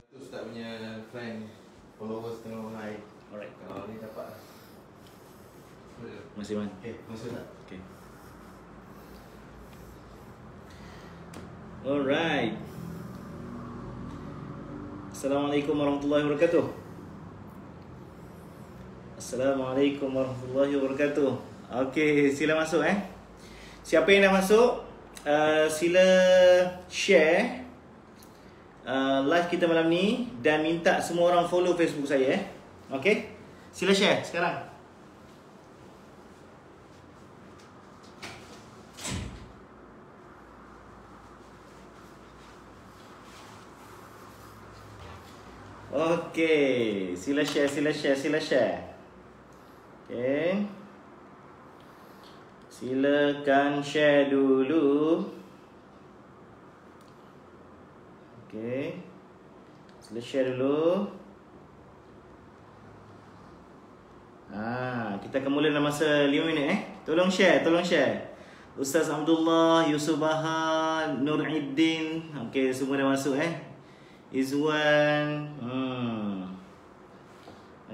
Ustaz punya friend followers tengah high. Alright. Kalau ni dapat. Masih man. Okay, masuk tak? Okay. Alright. Assalamualaikum warahmatullahi wabarakatuh. Assalamualaikum warahmatullahi wabarakatuh. Okay, sila masuk Siapa yang dah masuk, sila share live kita malam ni dan minta semua orang follow Facebook saya Okay, sila share sekarang. Okay, sila share. Okay, silakan share dulu. Okay, sila share dulu. Kita akan mula dalam masa 5 minit Tolong share. Ustaz Abdullah, Yusuf Bahar, Nuriddin. Okay, semua dah masuk Izwan.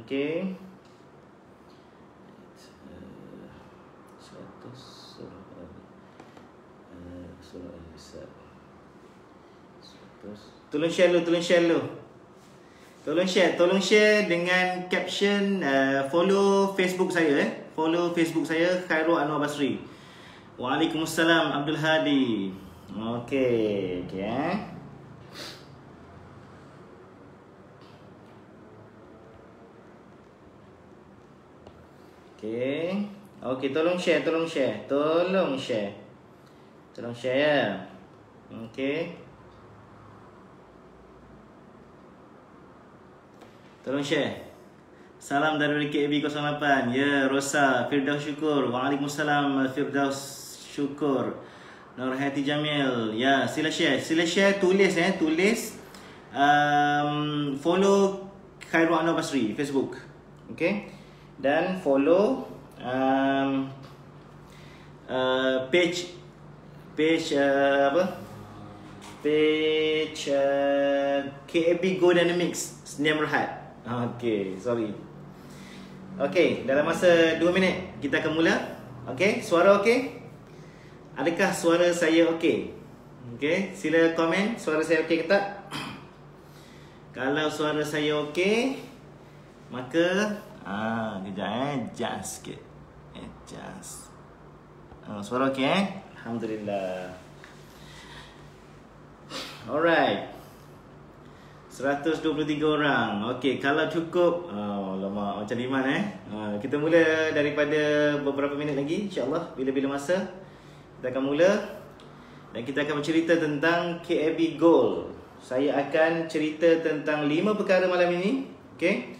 Okay. 100 surah Al-Nisa. Tolong share dengan caption follow Facebook saya Follow Facebook saya Khairul Anwar Basri. Waalaikumsalam Abdul Hadi. Okay. Okay, tolong share ya. Okay. Tolong share. Salam dari KB 08. Ya, Rosa, Firdaus Syukur. Waalaikumsalam Firdaus Syukur. Nurhati Jamil. Ya, sila share, tulis follow Khairul Anwar Basri Facebook. Okay. Dan follow page KAB Go Dynamics Sdn Bhd. Okay, sorry. Okay, dalam masa 2 minit kita akan mula. Okay, suara okay? Adakah suara saya okay? Okay, sila komen suara saya okay ke tak? Kalau suara saya okay, maka kejap adjust sikit. Adjust. Suara okay Alhamdulillah. Alright, 123 orang. Okey, kalau cukup lama macam Iman kita mula daripada beberapa minit lagi insya-Allah. Bila-bila masa kita akan mula dan kita akan bercerita tentang KAB Gold. Saya akan cerita tentang 5 perkara malam ini. Okey.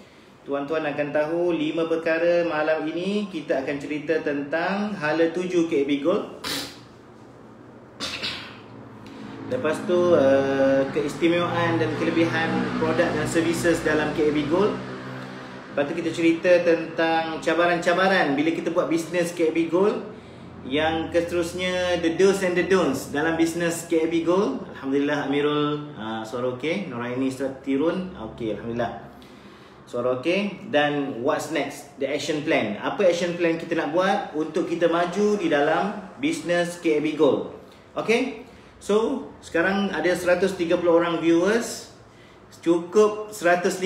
Tuan-tuan akan tahu 5 perkara malam ini. Kita akan cerita tentang hala 7 KAB Gold. Lepas tu keistimewaan dan kelebihan produk dan services dalam KAB Gold. Lepas tu kita cerita tentang cabaran-cabaran bila kita buat bisnes KAB Gold. Yang seterusnya the do's and the don'ts dalam bisnes KAB Gold. Alhamdulillah Amirul suara okey. Noraini Tirun okey, Alhamdulillah suara okey. Dan what's next, the action plan. Apa action plan kita nak buat untuk kita maju di dalam bisnes KAB Gold. Okey. So, sekarang ada 130 orang viewers. Cukup 150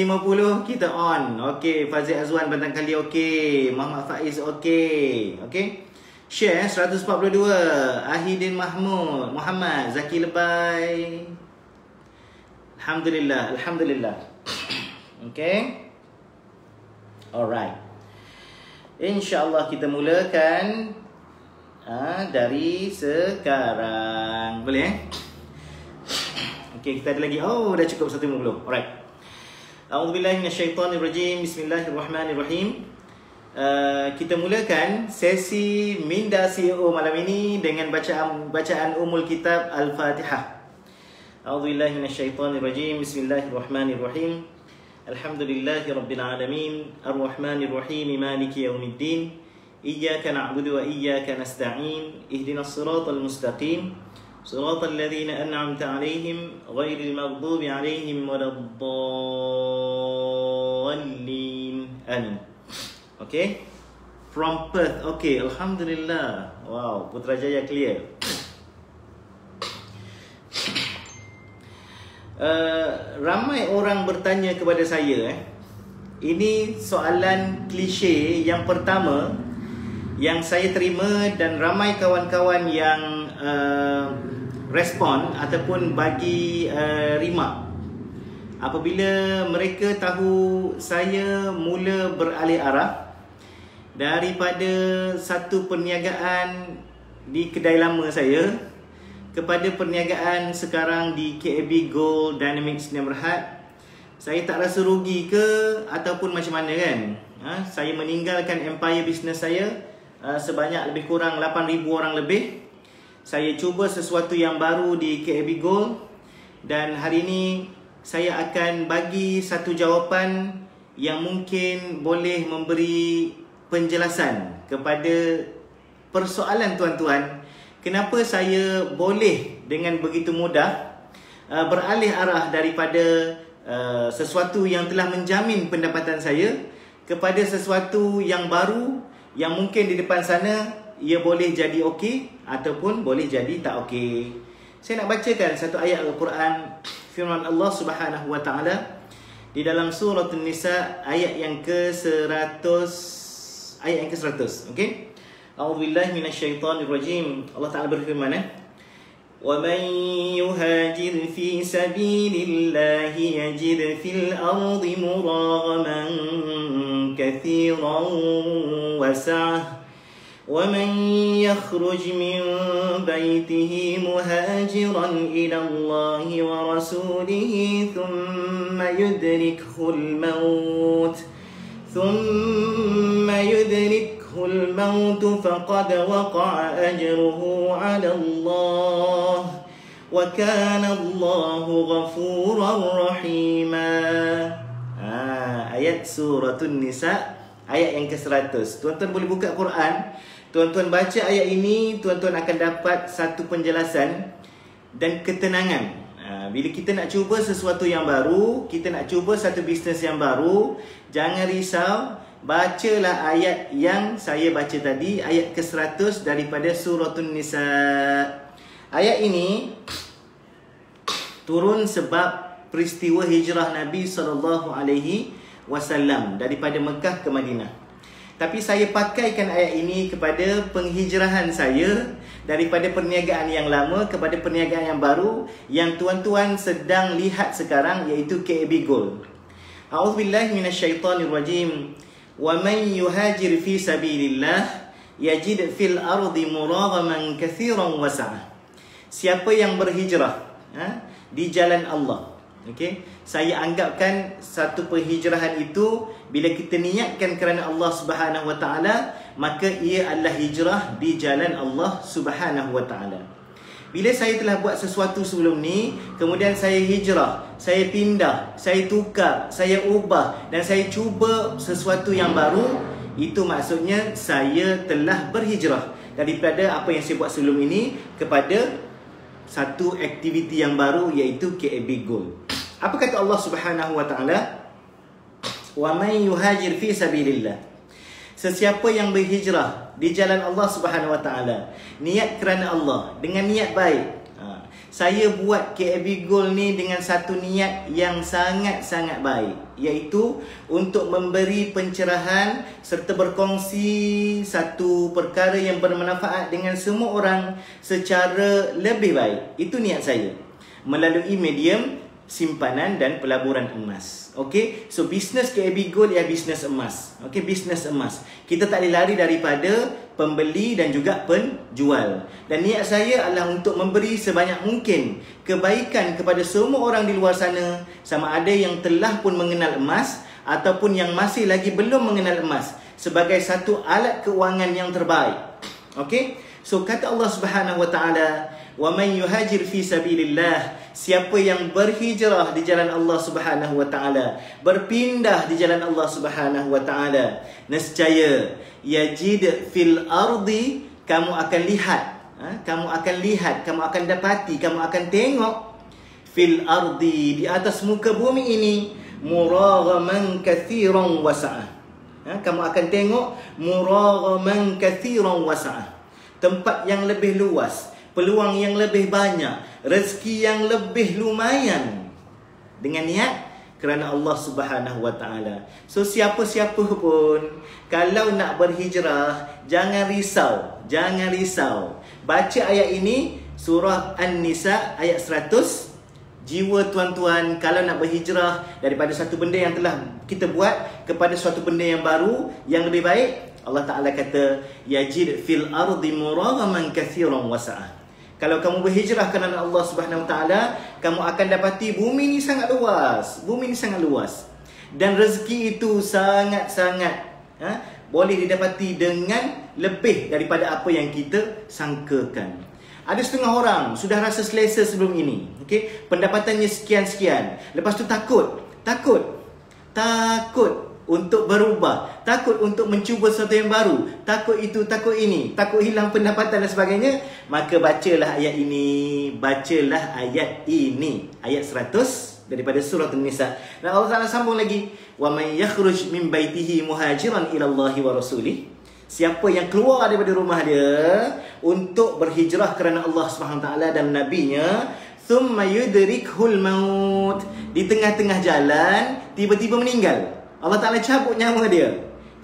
kita on. Okey, Fazil Azwan Bantang Kali okey. Muhammad Faiz okey. Okey. Share 142. Ahidin Mahmud, Muhammad Zaki Lebai. Alhamdulillah. Okey. Alright. InsyaAllah kita mulakan dari sekarang. Boleh Okey, kita ada lagi. Dah cukup 150. Alright. A'udzubillahi minasyaitonirrajim. Bismillahirrahmanirrahim. Kita mulakan sesi Minda CEO malam ini dengan bacaan Ummul Kitab Al-Fatihah. A'udzubillahi minasyaitonirrajim. Bismillahirrahmanirrahim. Alhamdulillahirabbil alamin. Arrahmanirrahim. Maliki yaumiddin. Iyyaka na'budu wa iyyaka nasta'in. Ihdinas siratal mustaqim. Siratal ladzina an'amta 'alaihim ghairil maghdubi 'alaihim waladdallin. Amin. Okay. From Perth. Okay, alhamdulillah. Wow, Putrajaya clear. Ramai orang bertanya kepada saya, ini soalan klise yang pertama yang saya terima dan ramai kawan-kawan yang respon ataupun bagi remark apabila mereka tahu saya mula beralih arah daripada satu perniagaan di kedai lama saya kepada perniagaan sekarang di KAB Gold Dynamics Sdn Bhd. Saya tak rasa rugi ke ataupun macam mana kan? Saya meninggalkan empire bisnes saya sebanyak lebih kurang 8,000 orang lebih. Saya cuba sesuatu yang baru di KAB Gold dan hari ini saya akan bagi satu jawapan yang mungkin boleh memberi penjelasan kepada persoalan tuan-tuan, kenapa saya boleh dengan begitu mudah beralih arah daripada sesuatu yang telah menjamin pendapatan saya kepada sesuatu yang baru yang mungkin di depan sana ia boleh jadi okey ataupun boleh jadi tak okey. Saya nak bacakan satu ayat Al-Quran, firman Allah Subhanahu wa taala di dalam surah An-Nisa ayat yang ke-100, okey. A'udzubillahi minasyaitonirrajim. Allah Taala berfirman, وَمَنْ يُهَاجِرْ فِي سَبِيلِ اللَّهِ يَجِدْ فِي الْأَرْضِ مُرَاغَمًا كَثِيرًا وَسَعَةً وَمَنْ يَخْرُجْ مِنْ بَيْتِهِ مُهَاجِرًا إِلَى اللَّهِ وَرَسُولِهِ ثُمَّ يُدْرِكْهُ الْمَوْتُ فَقَدْ وَقَعَ أَجْرُهُ عَلَى اللَّهِ وَكَانَ اللَّهُ غَفُورًا رَحِيمًا. Ayat surah An-Nisa ayat yang ke-100. Tuan-tuan boleh buka Quran, tuan-tuan baca ayat ini, tuan-tuan akan dapat satu penjelasan dan ketenangan. Bila kita nak cuba sesuatu yang baru, kita nak cuba satu bisnes yang baru, jangan risau, bacalah ayat yang saya baca tadi, ayat ke-100 daripada surah An-Nisa. Ayat ini turun sebab peristiwa hijrah Nabi SAW daripada Mekah ke Madinah. Tapi saya pakaikan ayat ini kepada penghijrahan saya daripada perniagaan yang lama kepada perniagaan yang baru yang tuan-tuan sedang lihat sekarang, iaitu KAB Gold. A'udzubillahi minasyaitonirrajim. وَمَنْ يُهَاجِرْ فِي سَبِيلِ اللَّهِ يَجِدْ فِي الْأَرْضِ مُرَاغَمًا كَثِيرًا وَسَعَةً. Siapa yang berhijrah di jalan Allah, okay? Saya anggapkan satu penghijrahan itu bila kita niatkan kerana Allah Subhanahu wa taala, maka ia adalah hijrah di jalan Allah Subhanahu wa taala. Bila saya telah buat sesuatu sebelum ni, kemudian saya hijrah, saya pindah, saya tukar, saya ubah dan saya cuba sesuatu yang baru, itu maksudnya saya telah berhijrah daripada apa yang saya buat sebelum ini kepada satu aktiviti yang baru, iaitu KAB Gold. Apa kata Allah Subhanahu wa taala? Wa man yuhajir fi sabilillah. Sesiapa yang berhijrah di jalan Allah Subhanahu wa taala, niat kerana Allah, dengan niat baik. Saya buat KAB Gold ni dengan satu niat yang sangat-sangat baik, iaitu untuk memberi pencerahan serta berkongsi satu perkara yang bermanfaat dengan semua orang secara lebih baik. Itu niat saya melalui medium simpanan dan pelaburan emas. Okey, so bisnes KAB Gold ialah bisnes emas. Okey, bisnes emas. Kita tak boleh lari daripada pembeli dan juga penjual. Dan niat saya adalah untuk memberi sebanyak mungkin kebaikan kepada semua orang di luar sana, sama ada yang telah pun mengenal emas ataupun yang masih lagi belum mengenal emas, sebagai satu alat keuangan yang terbaik. Okey, so kata Allah Subhanahu wa taala, wa man yuhajir fi sabilillah, siapa yang berhijrah di jalan Allah Subhanahu wa taala, berpindah di jalan Allah Subhanahu wa taala, nescaya yajid fil ardi, kamu akan lihat kamu akan lihat, kamu akan dapati, kamu akan tengok fil ardi, di atas muka bumi ini, muraghaman katsiran wasa'ah. Kamu akan tengok muraghaman katsiran wasa'ah, tempat yang lebih luas, peluang yang lebih banyak, rezeki yang lebih lumayan, dengan niat kerana Allah Subhanahu Wa Taala. So siapa-siapa pun kalau nak berhijrah, jangan risau, jangan risau. Baca ayat ini, surah An-Nisa ayat 100. Jiwa tuan-tuan kalau nak berhijrah daripada satu benda yang telah kita buat kepada suatu benda yang baru, yang lebih baik, Allah Ta'ala kata yajid fil ardi muraghaman katsiran wasa'ah. Kalau kamu berhijrah kerana Allah Subhanahu Wa Taala, kamu akan dapati bumi ni sangat luas. Bumi ni sangat luas. Dan rezeki itu sangat-sangat boleh didapati dengan lebih daripada apa yang kita sangkakan. Ada setengah orang sudah rasa selesa sebelum ini, okey, pendapatannya sekian-sekian. Lepas tu takut untuk berubah, takut untuk mencuba sesuatu yang baru, takut itu, takut ini, takut hilang pendapatan dan sebagainya. Maka bacalah ayat ini, ayat 100 daripada surah An-Nisa. Dan Allah Taala sambung lagi, wa may yakhruj min baitihi muhajiran ila Allahi wa rasulih. Siapa yang keluar daripada rumah dia untuk berhijrah kerana Allah Subhanahu Taala dan nabinya, thumma yudrikhul maut, di tengah-tengah jalan tiba-tiba meninggal, Allah Ta'ala cabut nyawa dia,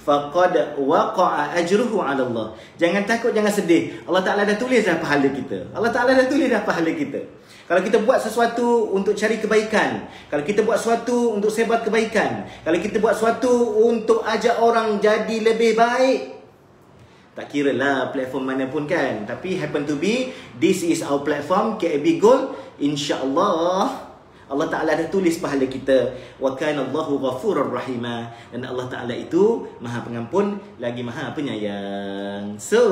faqad waqa'a ajruhu 'ala Allah. Jangan takut, jangan sedih. Allah Ta'ala dah tulis dah pahala kita. Allah Ta'ala dah tulis dah pahala kita. Kalau kita buat sesuatu untuk cari kebaikan, kalau kita buat sesuatu untuk sebar kebaikan, kalau kita buat sesuatu untuk ajak orang jadi lebih baik, tak kira lah platform mana pun kan, tapi happen to be this is our platform, KAB Gold. InsyaAllah Allah Ta'ala dah tulis pahala kita. Wa kana Allahu ghafurur rahima. Dan Allah Ta'ala itu Maha Pengampun lagi Maha Penyayang. So,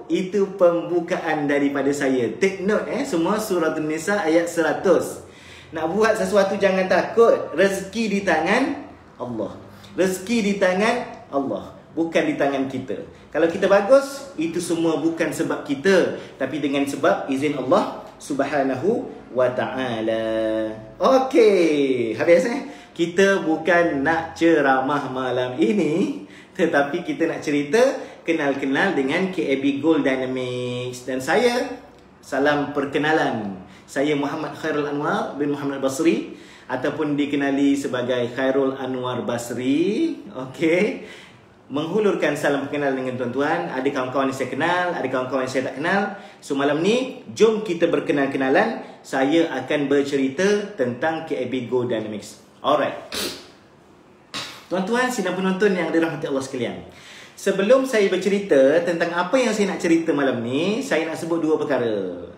itu pembukaan daripada saya. Take note semua, surah An-Nisa ayat 100. Nak buat sesuatu jangan takut. Rezeki di tangan Allah. Rezeki di tangan Allah, bukan di tangan kita. Kalau kita bagus, itu semua bukan sebab kita, tapi dengan sebab izin Allah Subhanahu Wa Ta'ala. Okey, habis kita bukan nak ceramah malam ini, tetapi kita nak cerita, kenal-kenal dengan KAB Gold Dynamics. Dan saya, salam perkenalan, saya Muhammad Khairul Anwar bin Muhammad Basri, ataupun dikenali sebagai Khairul Anwar Basri. Okey, menghulurkan salam perkenalan dengan tuan-tuan. Ada kawan-kawan yang saya kenal, ada kawan-kawan yang saya tak kenal. So malam ni, jom kita berkenal-kenalan. Saya akan bercerita tentang KAB Gold Dynamics. Alright, tuan-tuan, sidang penonton yang dirahmati Allah sekalian, sebelum saya bercerita tentang apa yang saya nak cerita malam ni, saya nak sebut dua perkara.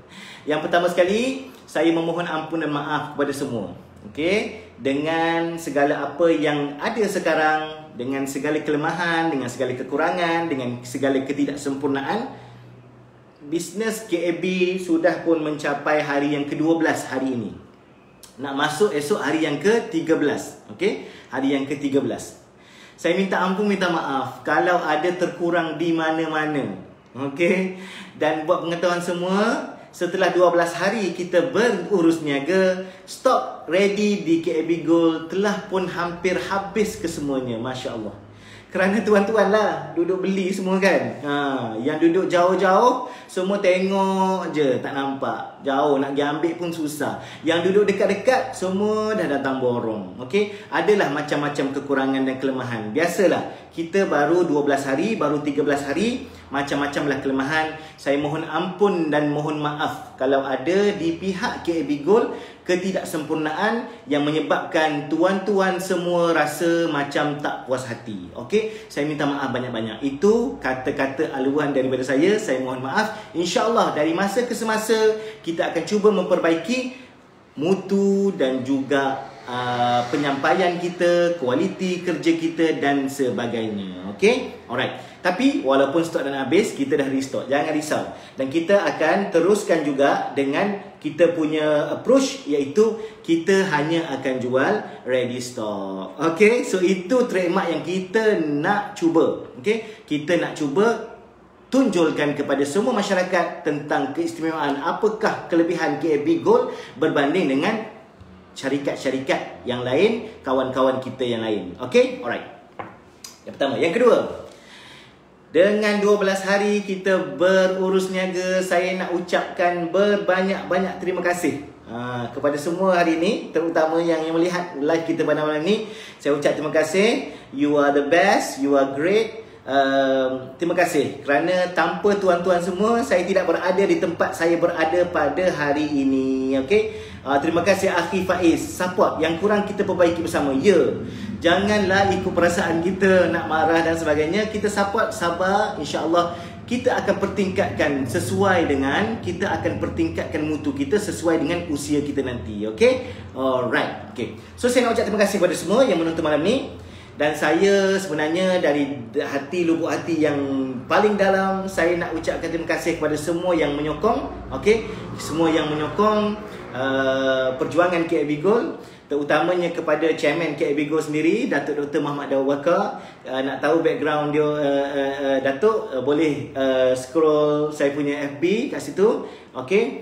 Yang pertama sekali, saya memohon ampun dan maaf kepada semua, okey, dengan segala apa yang ada sekarang, dengan segala kelemahan, dengan segala kekurangan, dengan segala ketidaksempurnaan. Bisnes KAB sudah pun mencapai hari yang ke-12 hari ini. Nak masuk esok hari yang ke-13. Okey, hari yang ke-13. Saya minta ampun, minta maaf kalau ada terkurang di mana-mana. Okey, dan buat pengetahuan semua, setelah 12 hari kita berurus niaga, stok ready di KAB Gold telah pun hampir habis kesemuanya. Masya Allah. Kerana tuan-tuan lah duduk beli semua kan. Yang duduk jauh-jauh semua tengok je, tak nampak. Jauh nak pergi ambil pun susah. Yang duduk dekat-dekat semua dah datang borong. Okey, adalah macam-macam kekurangan dan kelemahan. Biasalah, kita baru 12 hari, baru 13 hari, macam-macamlah kelemahan. Saya mohon ampun dan mohon maaf kalau ada di pihak KAB Gold ketidaksempurnaan yang menyebabkan tuan-tuan semua rasa macam tak puas hati. Okey, saya minta maaf banyak-banyak. Itu kata-kata aluan daripada saya mohon maaf. InsyaAllah dari masa ke semasa kita akan cuba memperbaiki mutu dan juga penyampaian kita, kualiti kerja kita dan sebagainya. Okey, alright. Tapi walaupun stok dah habis, kita dah restock. Jangan risau. Dan kita akan teruskan juga dengan kita punya approach, iaitu kita hanya akan jual ready stock. Okey, so itu trademark yang kita nak cuba. Okey, kita nak cuba tunjulkan kepada semua masyarakat tentang keistimewaan apakah kelebihan KAB Gold berbanding dengan syarikat-syarikat yang lain, kawan-kawan kita yang lain. Okay? Alright. Yang pertama. Yang kedua, dengan 12 hari kita berurus niaga, saya nak ucapkan berbanyak-banyak terima kasih kepada semua hari ini, terutama yang melihat live kita pada malam ini. Saya ucap terima kasih. You are the best, you are great. Terima kasih kerana tanpa tuan-tuan semua saya tidak berada di tempat saya berada pada hari ini. Okey. Terima kasih Akhi Faiz. Support yang kurang kita perbaiki bersama. Ya. Janganlah ikut perasaan kita nak marah dan sebagainya. Kita support, sabar, insya-Allah kita akan pertingkatkan sesuai dengan, kita akan pertingkatkan mutu kita sesuai dengan usia kita nanti. Okey. Alright. Okey. So saya nak ucap terima kasih kepada semua yang menonton malam ni. Dan saya sebenarnya dari hati, lubuk hati yang paling dalam, saya nak ucapkan terima kasih kepada semua yang menyokong. Okay? Semua yang menyokong perjuangan KAB Gold, terutamanya kepada chairman KAB Gold sendiri, Datuk Dr. Muhammad Daud Waka. Nak tahu background dia, Datuk, boleh scroll saya punya FB kat situ. Okay?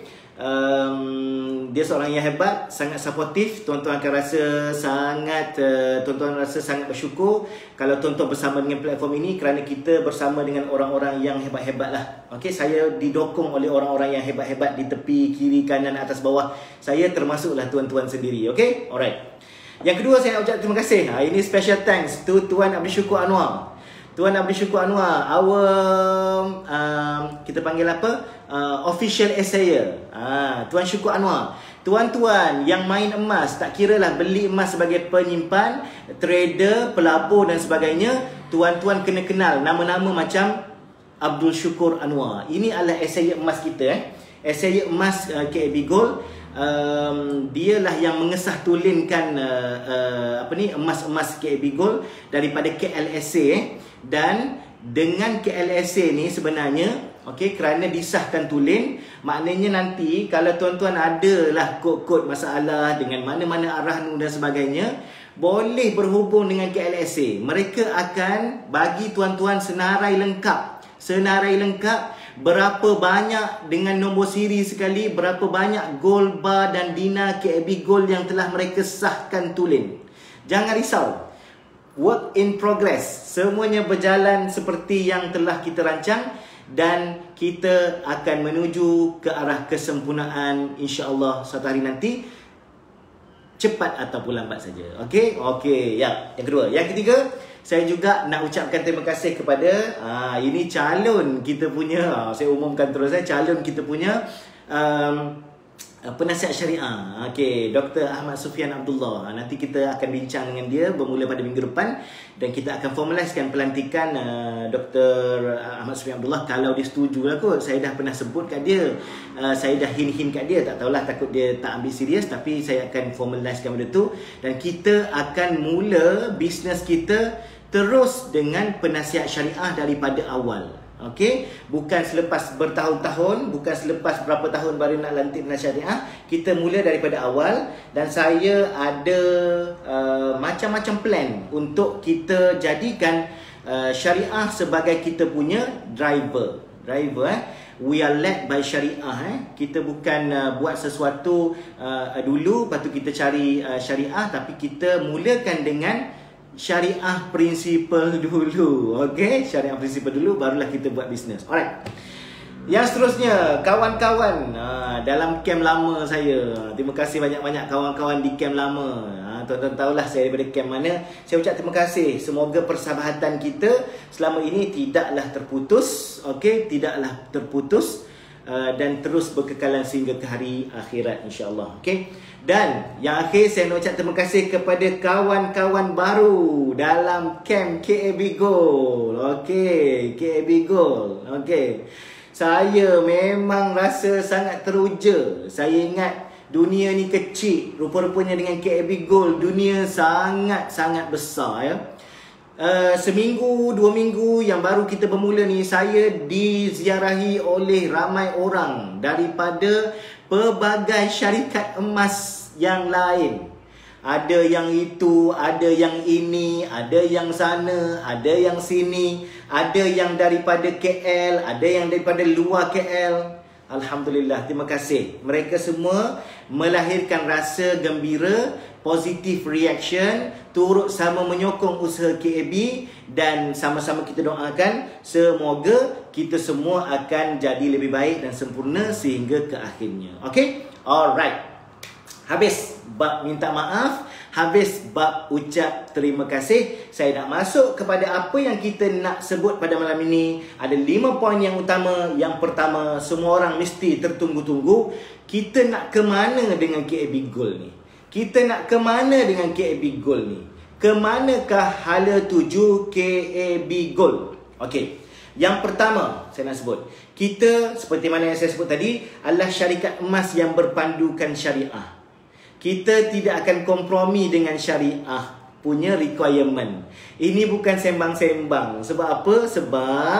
Dia seorang yang hebat, sangat supportif. Tuan-tuan akan rasa sangat tuan-tuan rasa sangat bersyukur kalau tuan-tuan bersama dengan platform ini, kerana kita bersama dengan orang-orang yang hebat-hebat lah. Okay, saya didokong oleh orang-orang yang hebat-hebat di tepi, kiri, kanan, atas, bawah. Saya termasuklah tuan-tuan sendiri. Okay, alright. Yang kedua, saya nak ucap terima kasih. Ini special thanks to Tuan Abdul Syukur Anwar. Tuan Abdul Syukur Anwar, our kita panggil apa? Official essayer. Tuan Syukur Anwar. Tuan-tuan yang main emas, tak kiralah beli emas sebagai penyimpan, trader, pelabur dan sebagainya, tuan-tuan kena kenal nama-nama macam Abdul Syukur Anwar. Ini adalah essayer emas kita. Essayer emas KAB Gold. Dialah yang mengesah tulinkan emas-emas KAB Gold daripada KLSA. Dan dengan KLSA ni sebenarnya, okey, kerana disahkan tulen, maknanya nanti kalau tuan-tuan ada lah kod-kod masalah dengan mana-mana arahan dan sebagainya, boleh berhubung dengan KLSA. Mereka akan bagi tuan-tuan senarai lengkap. Senarai lengkap berapa banyak dengan nombor siri sekali, berapa banyak gold bar dan dinar KAB Gold yang telah mereka sahkan tulen. Jangan risau. Work in progress. Semuanya berjalan seperti yang telah kita rancang dan kita akan menuju ke arah kesempurnaan insya-Allah suatu hari nanti, cepat ataupun lambat saja. Okey? Okey, ya. Yang kedua, yang ketiga, saya juga nak ucapkan terima kasih kepada ini calon kita punya, saya umumkan terus calon kita punya penasihat syariah. Okey, Dr. Ahmad Sufian Abdullah. Nanti kita akan bincang dengan dia bermula pada minggu depan dan kita akan formaliskan pelantikan Dr. Ahmad Sufian Abdullah kalau dia setujulah kot. Saya dah pernah sebut kat dia. Saya dah hint-hint kat dia, tak tahulah, takut dia tak ambil serius, tapi saya akan formaliskan benda tu dan kita akan mula bisnes kita terus dengan penasihat syariah daripada awal. Okey, bukan selepas bertahun-tahun, bukan selepas berapa tahun baru nak lantik penasihat syariah. Kita mula daripada awal dan saya ada macam-macam plan untuk kita jadikan syariah sebagai kita punya driver. We are led by syariah. Kita bukan buat sesuatu dulu lepas tu kita cari syariah, tapi kita mulakan dengan syariah prinsipal dulu. Okey, syariah prinsipal dulu, barulah kita buat bisnes. Alright. Yang seterusnya, kawan-kawan dalam camp lama saya. Terima kasih banyak-banyak kawan-kawan di camp lama. Tuan-tuan tahulah saya daripada camp mana. Saya ucap terima kasih. Semoga persahabatan kita selama ini tidaklah terputus. Okey, tidaklah terputus dan terus berkekalan sehingga ke hari akhirat insya-Allah. Okey. Dan yang akhir, saya nak ucap terima kasih kepada kawan-kawan baru dalam camp KAB Gold. Okey, KAB Gold. Okey. Saya memang rasa sangat teruja. Saya ingat dunia ni kecil, rupa-rupanya dengan KAB Gold dunia sangat-sangat besar ya. Seminggu, 2 minggu yang baru kita bermula ni, saya diziarahi oleh ramai orang daripada pelbagai syarikat emas yang lain. Ada yang itu, ada yang ini, ada yang sana, ada yang sini, ada yang daripada KL, ada yang daripada luar KL. Alhamdulillah, terima kasih. Mereka semua melahirkan rasa gembira, positive reaction, turut sama menyokong usaha KAB, dan sama-sama kita doakan semoga kita semua akan jadi lebih baik dan sempurna sehingga ke akhirnya. Okay? Alright. Habis bab minta maaf, habis bab ucap terima kasih. Saya nak masuk kepada apa yang kita nak sebut pada malam ini. Ada 5 poin yang utama. Yang pertama, semua orang mesti tertunggu-tunggu. Kita nak ke mana dengan KAB Gold ni? Kita nak ke mana dengan KAB Gold ni? Ke manakah hala tuju KAB Gold? Okey. Yang pertama saya nak sebut, kita seperti mana yang saya sebut tadi adalah syarikat emas yang berpandukan syariah. Kita tidak akan kompromi dengan syariah punya requirement. Ini bukan sembang-sembang. Sebab apa? Sebab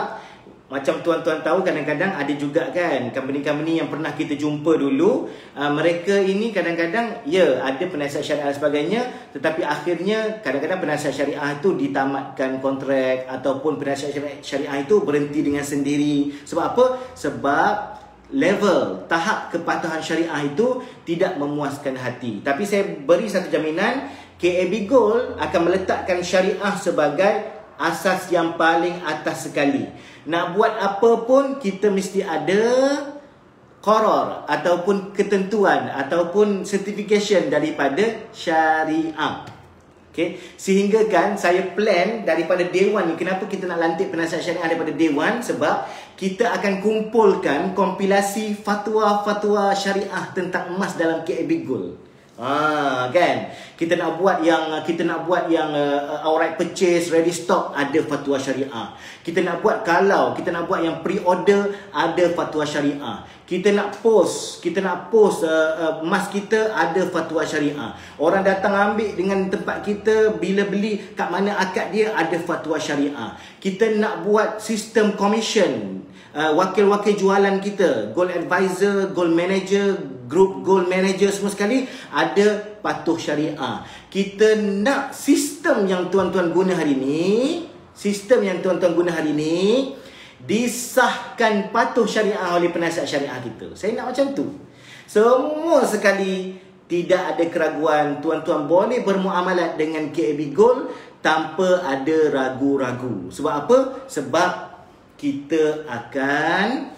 macam tuan-tuan tahu, kadang-kadang ada juga kan company-company yang pernah kita jumpa dulu, mereka ini kadang-kadang ada penasihat syariah dan sebagainya, tetapi akhirnya kadang-kadang penasihat syariah itu ditamatkan kontrak ataupun penasihat syariah itu berhenti dengan sendiri. Sebab apa? Sebab level tahap kepatuhan syariah itu tidak memuaskan hati. Tapi saya beri satu jaminan, KAB Gold akan meletakkan syariah sebagai asas yang paling atas sekali. Nak buat apa pun kita mesti ada qarar ataupun ketentuan ataupun certification daripada syariah. Okay. Sehingga kan saya plan daripada day one ni, kenapa kita nak lantik penasihat syariah daripada day one? Sebab kita akan kumpulkan kompilasi fatwa-fatwa syariah tentang emas dalam KAB Gold. Kan? Kita nak buat yang outright purchase, ready stock, ada fatwa syariah. Kita nak buat yang pre-order, ada fatwa syariah. Kita nak post emas kita, ada fatwa syariah. Orang datang ambil dengan tempat kita, bila beli kat mana akad dia, ada fatwa syariah. Kita nak buat sistem commission, wakil-wakil jualan kita, gold advisor, gold manager, group gold manager, semua sekali ada patuh syariah. Kita nak sistem yang tuan-tuan guna hari ni, disahkan patuh syariah oleh penasihat syariah kita. Saya nak macam tu. Semua sekali, tidak ada keraguan. Tuan-tuan boleh bermuamalat dengan KAB Gold tanpa ada ragu-ragu. Sebab apa? Sebab kita akan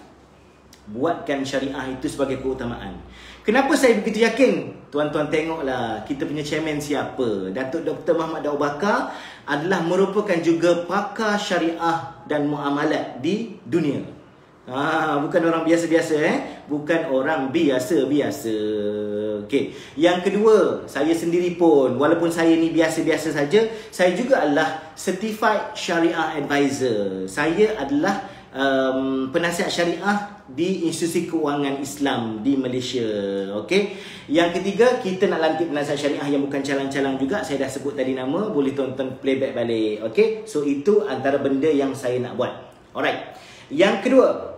buatkan syariah itu sebagai keutamaan. Kenapa saya begitu yakin? Tuan-tuan tengoklah kita punya chairman siapa. Datuk Dr. Muhammad Daud Bakar adalah merupakan juga pakar syariah dan muamalat di dunia. Bukan orang biasa-biasa, bukan orang biasa-biasa. Okey. Yang kedua, saya sendiri pun, walaupun saya ni biasa-biasa saja, saya juga adalah certified syariah advisor. Saya adalah penasihat syariah di institusi keuangan Islam di Malaysia. Okey. Yang ketiga, kita nak lantik penasihat syariah yang bukan calang-calang juga. Saya dah sebut tadi nama, boleh tonton playback balik. Okey. So itu antara benda yang saya nak buat. Alright. Yang kedua,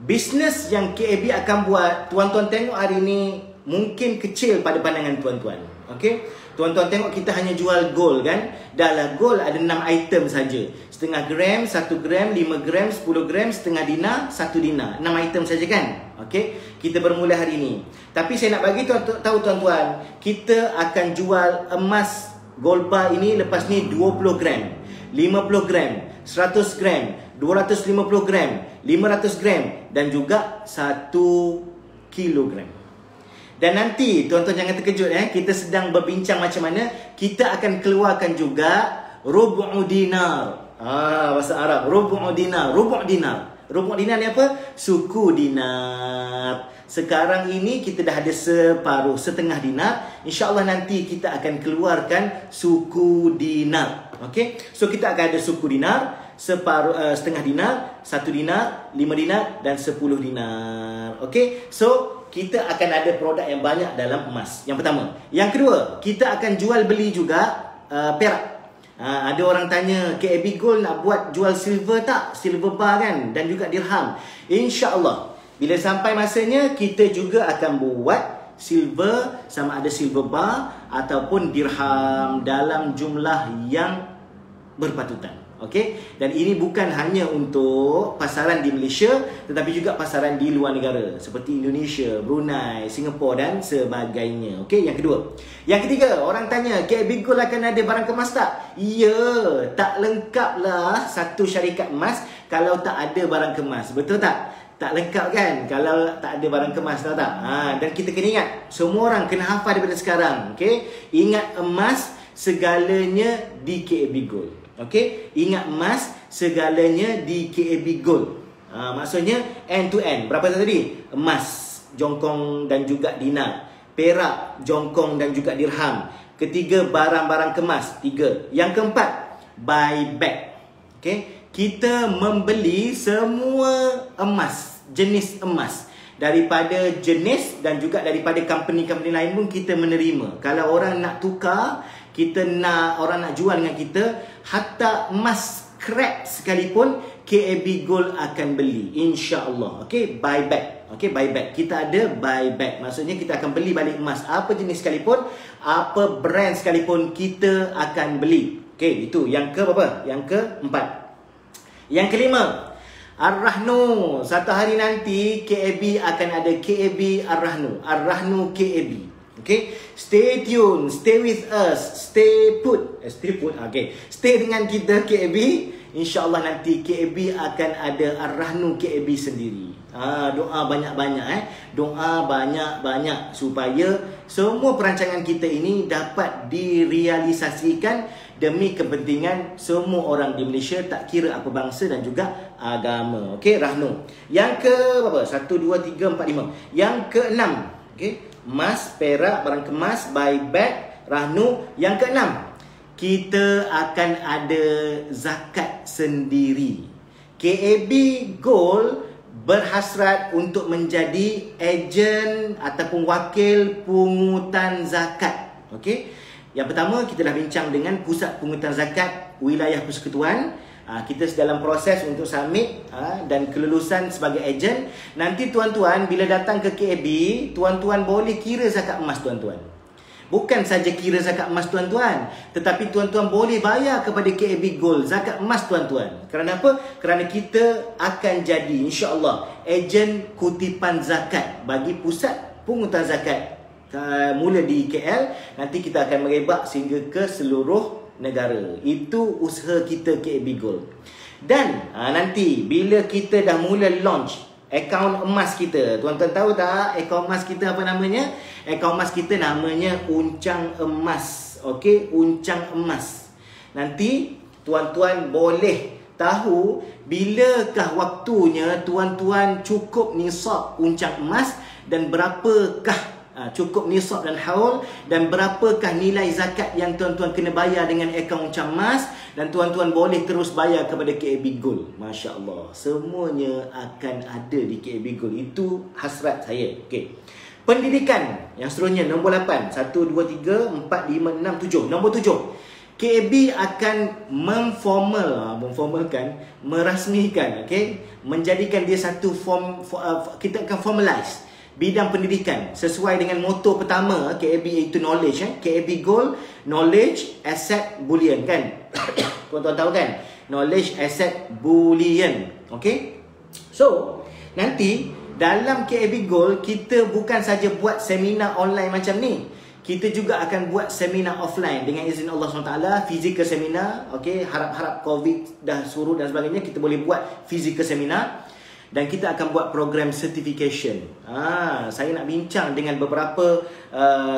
bisnes yang KAB akan buat, tuan-tuan tengok hari ni mungkin kecil pada pandangan tuan-tuan. Okey. Tuan-tuan tengok kita hanya jual gold kan. Dalam gold ada 6 item saja. Setengah gram, 1 gram, 5 gram, 10 gram, setengah dinar, 1 dinar. 6 item saja kan. Okey. Kita bermula hari ini. Tapi saya nak bagi tahu tuan-tuan, kita akan jual emas gold bar ini lepas ni 20 gram, 50 gram, 100 gram, 250 gram, 500 gram dan juga 1 kilogram. Dan nanti tuan-tuan jangan terkejut, kita sedang berbincang macam mana kita akan keluarkan juga rubu' dinar. Bahasa Arab, rubu' dinar. Rubu' dinar. Rubu' dinar ni apa? Suku dinar. Sekarang ini kita dah ada separuh, setengah dinar. InsyaAllah nanti kita akan keluarkan suku dinar. Okey? So kita akan ada suku dinar, separuh, setengah dinar, 1 dinar, 5 dinar dan 10 dinar. Okey? So kita akan ada produk yang banyak dalam emas. Yang pertama. Yang kedua, kita akan jual beli juga perak. Ada orang tanya, KAB Gold nak buat jual silver tak? Silver bar kan? Dan juga dirham. InsyaAllah, bila sampai masanya, kita juga akan buat silver, sama ada silver bar ataupun dirham dalam jumlah yang berpatutan. Okey, dan ini bukan hanya untuk pasaran di Malaysia tetapi juga pasaran di luar negara seperti Indonesia, Brunei, Singapura dan sebagainya. Okey, yang kedua. Yang ketiga, orang tanya, KAB Gold akan ada barang kemas tak? Ya, tak lengkaplah satu syarikat emas kalau tak ada barang kemas. Betul tak? Tak lengkap kan kalau tak ada barang kemas, tahu tak? Dan kita kena ingat, semua orang kena hafal daripada sekarang. Okey, ingat emas segalanya di KAB Gold. Okey, ingat emas segalanya di KAB Gold. Maksudnya end to end. Berapa tadi? Emas, jongkong dan juga dinar. Perak, jongkong dan juga dirham. Ketiga, barang-barang kemas. 3. Yang keempat, buyback. Okey, kita membeli semua emas, jenis emas. Daripada jenis dan juga daripada company-company lain pun kita menerima. Kalau orang nak tukar, orang nak jual dengan kita, hatta emas scrap sekalipun KAB Gold akan beli, insya-Allah. Okey, buyback. Okey, buyback. Kita ada buyback. Maksudnya kita akan beli balik emas apa jenis sekalipun, apa brand sekalipun kita akan beli. Okey, itu yang ke berapa? Yang keempat. Yang kelima, Ar-Rahnu. Satu hari nanti KAB akan ada KAB Ar-Rahnu. Ar-Rahnu KAB. Okay, stay tune, stay with us, stay put. Okay, stay dengan kita KAB. InsyaAllah nanti KAB akan ada Ar-Rahnu KAB sendiri. Doa banyak-banyak doa banyak-banyak supaya semua perancangan kita ini dapat direalisasikan demi kepentingan semua orang di Malaysia, tak kira apa bangsa dan juga agama. Okey, Rahnu. Yang ke berapa? 1 2 3 4 5. Yang ke-6. Okey, emas, perak, barang kemas, buyback, Rahnu. Yang ke-6, kita akan ada zakat sendiri. KAB Gold berhasrat untuk menjadi ejen ataupun wakil pungutan zakat. Okey. Yang pertama, kita dah bincang dengan Pusat Pungutan Zakat Wilayah Persekutuan. Kita dalam proses untuk submit dan kelulusan sebagai ejen. Nanti tuan-tuan bila datang ke KAB, tuan-tuan boleh kira zakat emas tuan-tuan. Bukan saja kira zakat emas tuan-tuan, tetapi tuan-tuan boleh bayar kepada KAB Gold zakat emas tuan-tuan. Kerana apa? Kerana kita akan jadi insya-Allah ejen kutipan zakat bagi Pusat Pungutan Zakat. Mula di KL, nanti kita akan merebak sehingga ke seluruh negara. Itu usaha kita KAB Gold. Dan nanti bila kita dah mula launch akaun emas kita, tuan-tuan tahu tak akaun emas kita apa namanya? Akaun emas kita namanya Uncang Emas. Okey, Uncang Emas. Nanti tuan-tuan boleh tahu bilakah waktunya tuan-tuan cukup nisab uncang emas dan berapakah cukup nisab dan haul, dan berapakah nilai zakat yang tuan-tuan kena bayar dengan akaun uncang emas, dan tuan-tuan boleh terus bayar kepada KAB Gold. Masya Allah, semuanya akan ada di KAB Gold. Itu hasrat saya. Okey. Pendidikan yang seterusnya, nombor 8. 1 2 3 4 5 6 7. Nombor 7, KAB akan merasmikan, okey, menjadikan dia satu form, kita akan formalize bidang pendidikan sesuai dengan moto pertama KAB, iaitu knowledge. KAB Gold, knowledge, asset, bullion, kan? Tuan-tuan tahu kan? Knowledge, asset, bullion. Okay? So, nanti dalam KAB Gold kita bukan saja buat seminar online macam ni. Kita juga akan buat seminar offline dengan izin Allah SWT, physical seminar. Okay? Harap-harap COVID dah surut dan sebagainya, kita boleh buat physical seminar. Dan kita akan buat program certification. Saya nak bincang dengan beberapa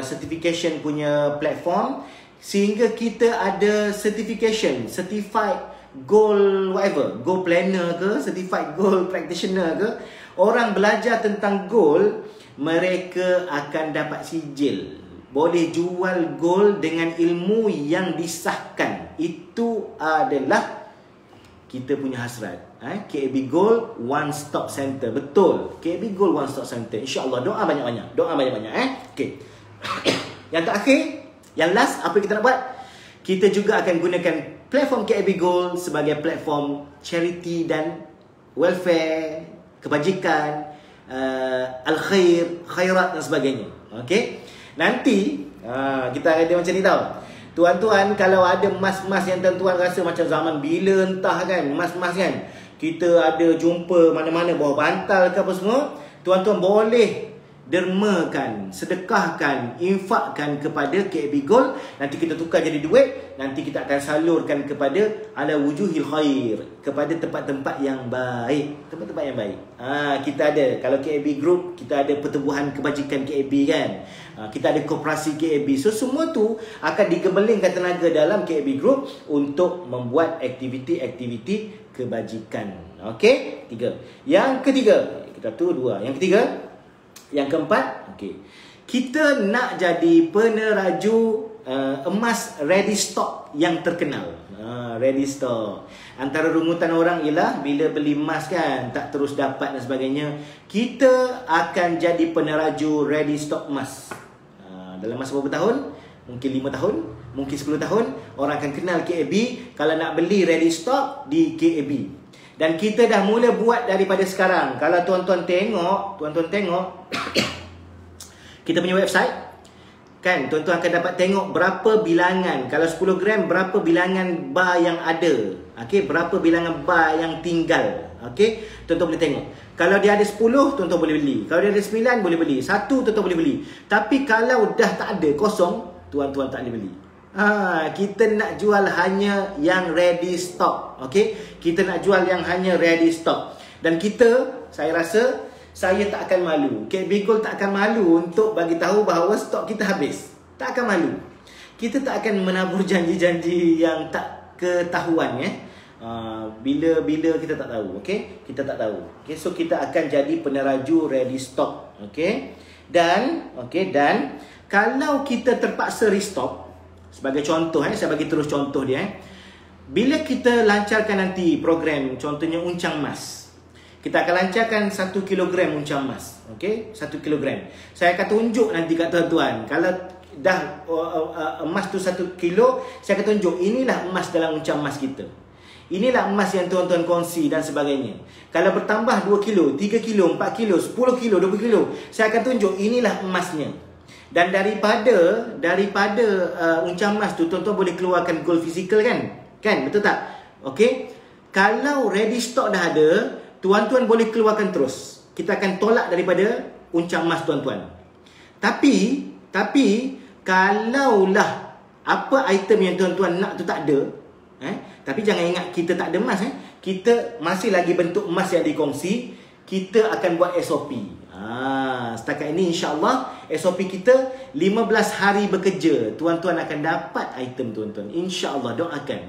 certification punya platform sehingga kita ada certification, certified gold whatever, gold planner ke, certified gold practitioner ke. Orang belajar tentang gold, mereka akan dapat sijil. Boleh jual gold dengan ilmu yang disahkan. Itu adalah kita punya hasrat. KAB Gold One Stop Center. Betul, KAB Gold One Stop Center. InsyaAllah, doa banyak-banyak. Doa banyak-banyak. Okay. Yang terakhir, yang last, apa kita nak buat? Kita juga akan gunakan platform KAB Gold sebagai platform charity dan welfare, kebajikan, al-khair, khairat dan sebagainya. Okey. Nanti kita akan dia macam ni tau. Tuan-tuan, kalau ada emas-emas yang tuan-tuan rasa macam zaman bila entah kan, emas-emas kan, kita ada jumpa mana-mana bawah bantal ke apa semua, tuan-tuan boleh dermakan, sedekahkan, infakkan kepada KAB Gold. Nanti kita tukar jadi duit, nanti kita akan salurkan kepada ala wujuhil khair, kepada tempat-tempat yang baik. Tempat-tempat yang baik. Kita ada, kalau KAB Group, kita ada pertubuhan kebajikan KAB kan. Kita ada koperasi KAB. So semua tu akan digebelingkan tenaga dalam KAB Group untuk membuat aktiviti-aktiviti kebajikan. Okey? 3. Yang ketiga, kita tu 2. Yang ketiga, yang keempat, okey. Kita nak jadi peneraju emas ready stock yang terkenal. Ready stock. Antara rungutan orang ialah bila beli emas kan tak terus dapat dan sebagainya. Kita akan jadi peneraju ready stock emas. Dalam masa beberapa tahun, mungkin 5 tahun, mungkin 10 tahun, orang akan kenal KAB kalau nak beli ready stock di KAB. Dan kita dah mula buat daripada sekarang. Kalau tuan-tuan tengok kita punya website kan, tuan-tuan akan dapat tengok berapa bilangan. Kalau 10 gram, berapa bilangan bar yang ada. Okey, berapa bilangan bar yang tinggal. Okey, tuan-tuan boleh tengok. Kalau dia ada 10, tuan-tuan boleh beli. Kalau dia ada 9, boleh beli. 1, tuan-tuan boleh beli. Tapi kalau dah tak ada, kosong, tuan-tuan tak boleh beli. Kita nak jual hanya yang ready stock. Okey, kita nak jual yang hanya ready stock. Dan kita, saya rasa saya tak akan malu, KAB Gold tak akan malu untuk bagi tahu bahawa stok kita habis. Tak akan malu. Kita tak akan menabur janji-janji yang tak ketahuan bila kita tak tahu. Okey, kita tak tahu. Okey, so kita akan jadi peneraju ready stock. Okey. Dan kalau kita terpaksa restock, sebagai contoh saya bagi terus contoh dia bila kita lancarkan nanti program contohnya uncang emas, kita akan lancarkan 1 kilogram uncang emas. Okey, 1 kilogram. Saya akan tunjuk nanti kat tuan-tuan, kalau dah emas tu 1 kilo, saya akan tunjuk inilah emas dalam uncang emas kita. Inilah emas yang tuan-tuan kongsi dan sebagainya. Kalau bertambah 2 kilo, 3 kilo, 4 kilo, 10 kilo, 20 kilo, saya akan tunjuk inilah emasnya. Dan daripada uncang emas tu, tuan-tuan boleh keluarkan gold physical kan? Kan, betul tak? Okey. Kalau ready stock dah ada, tuan-tuan boleh keluarkan terus. Kita akan tolak daripada uncang emas tuan-tuan. Tapi kalaulah apa item yang tuan-tuan nak tu tak ada, tapi jangan ingat kita tak ada emas, kita masih lagi bentuk emas yang dikongsi, kita akan buat SOP. Setakat ini insya-Allah SOP kita 15 hari bekerja, tuan-tuan akan dapat item tuan-tuan. Insya-Allah, doakan.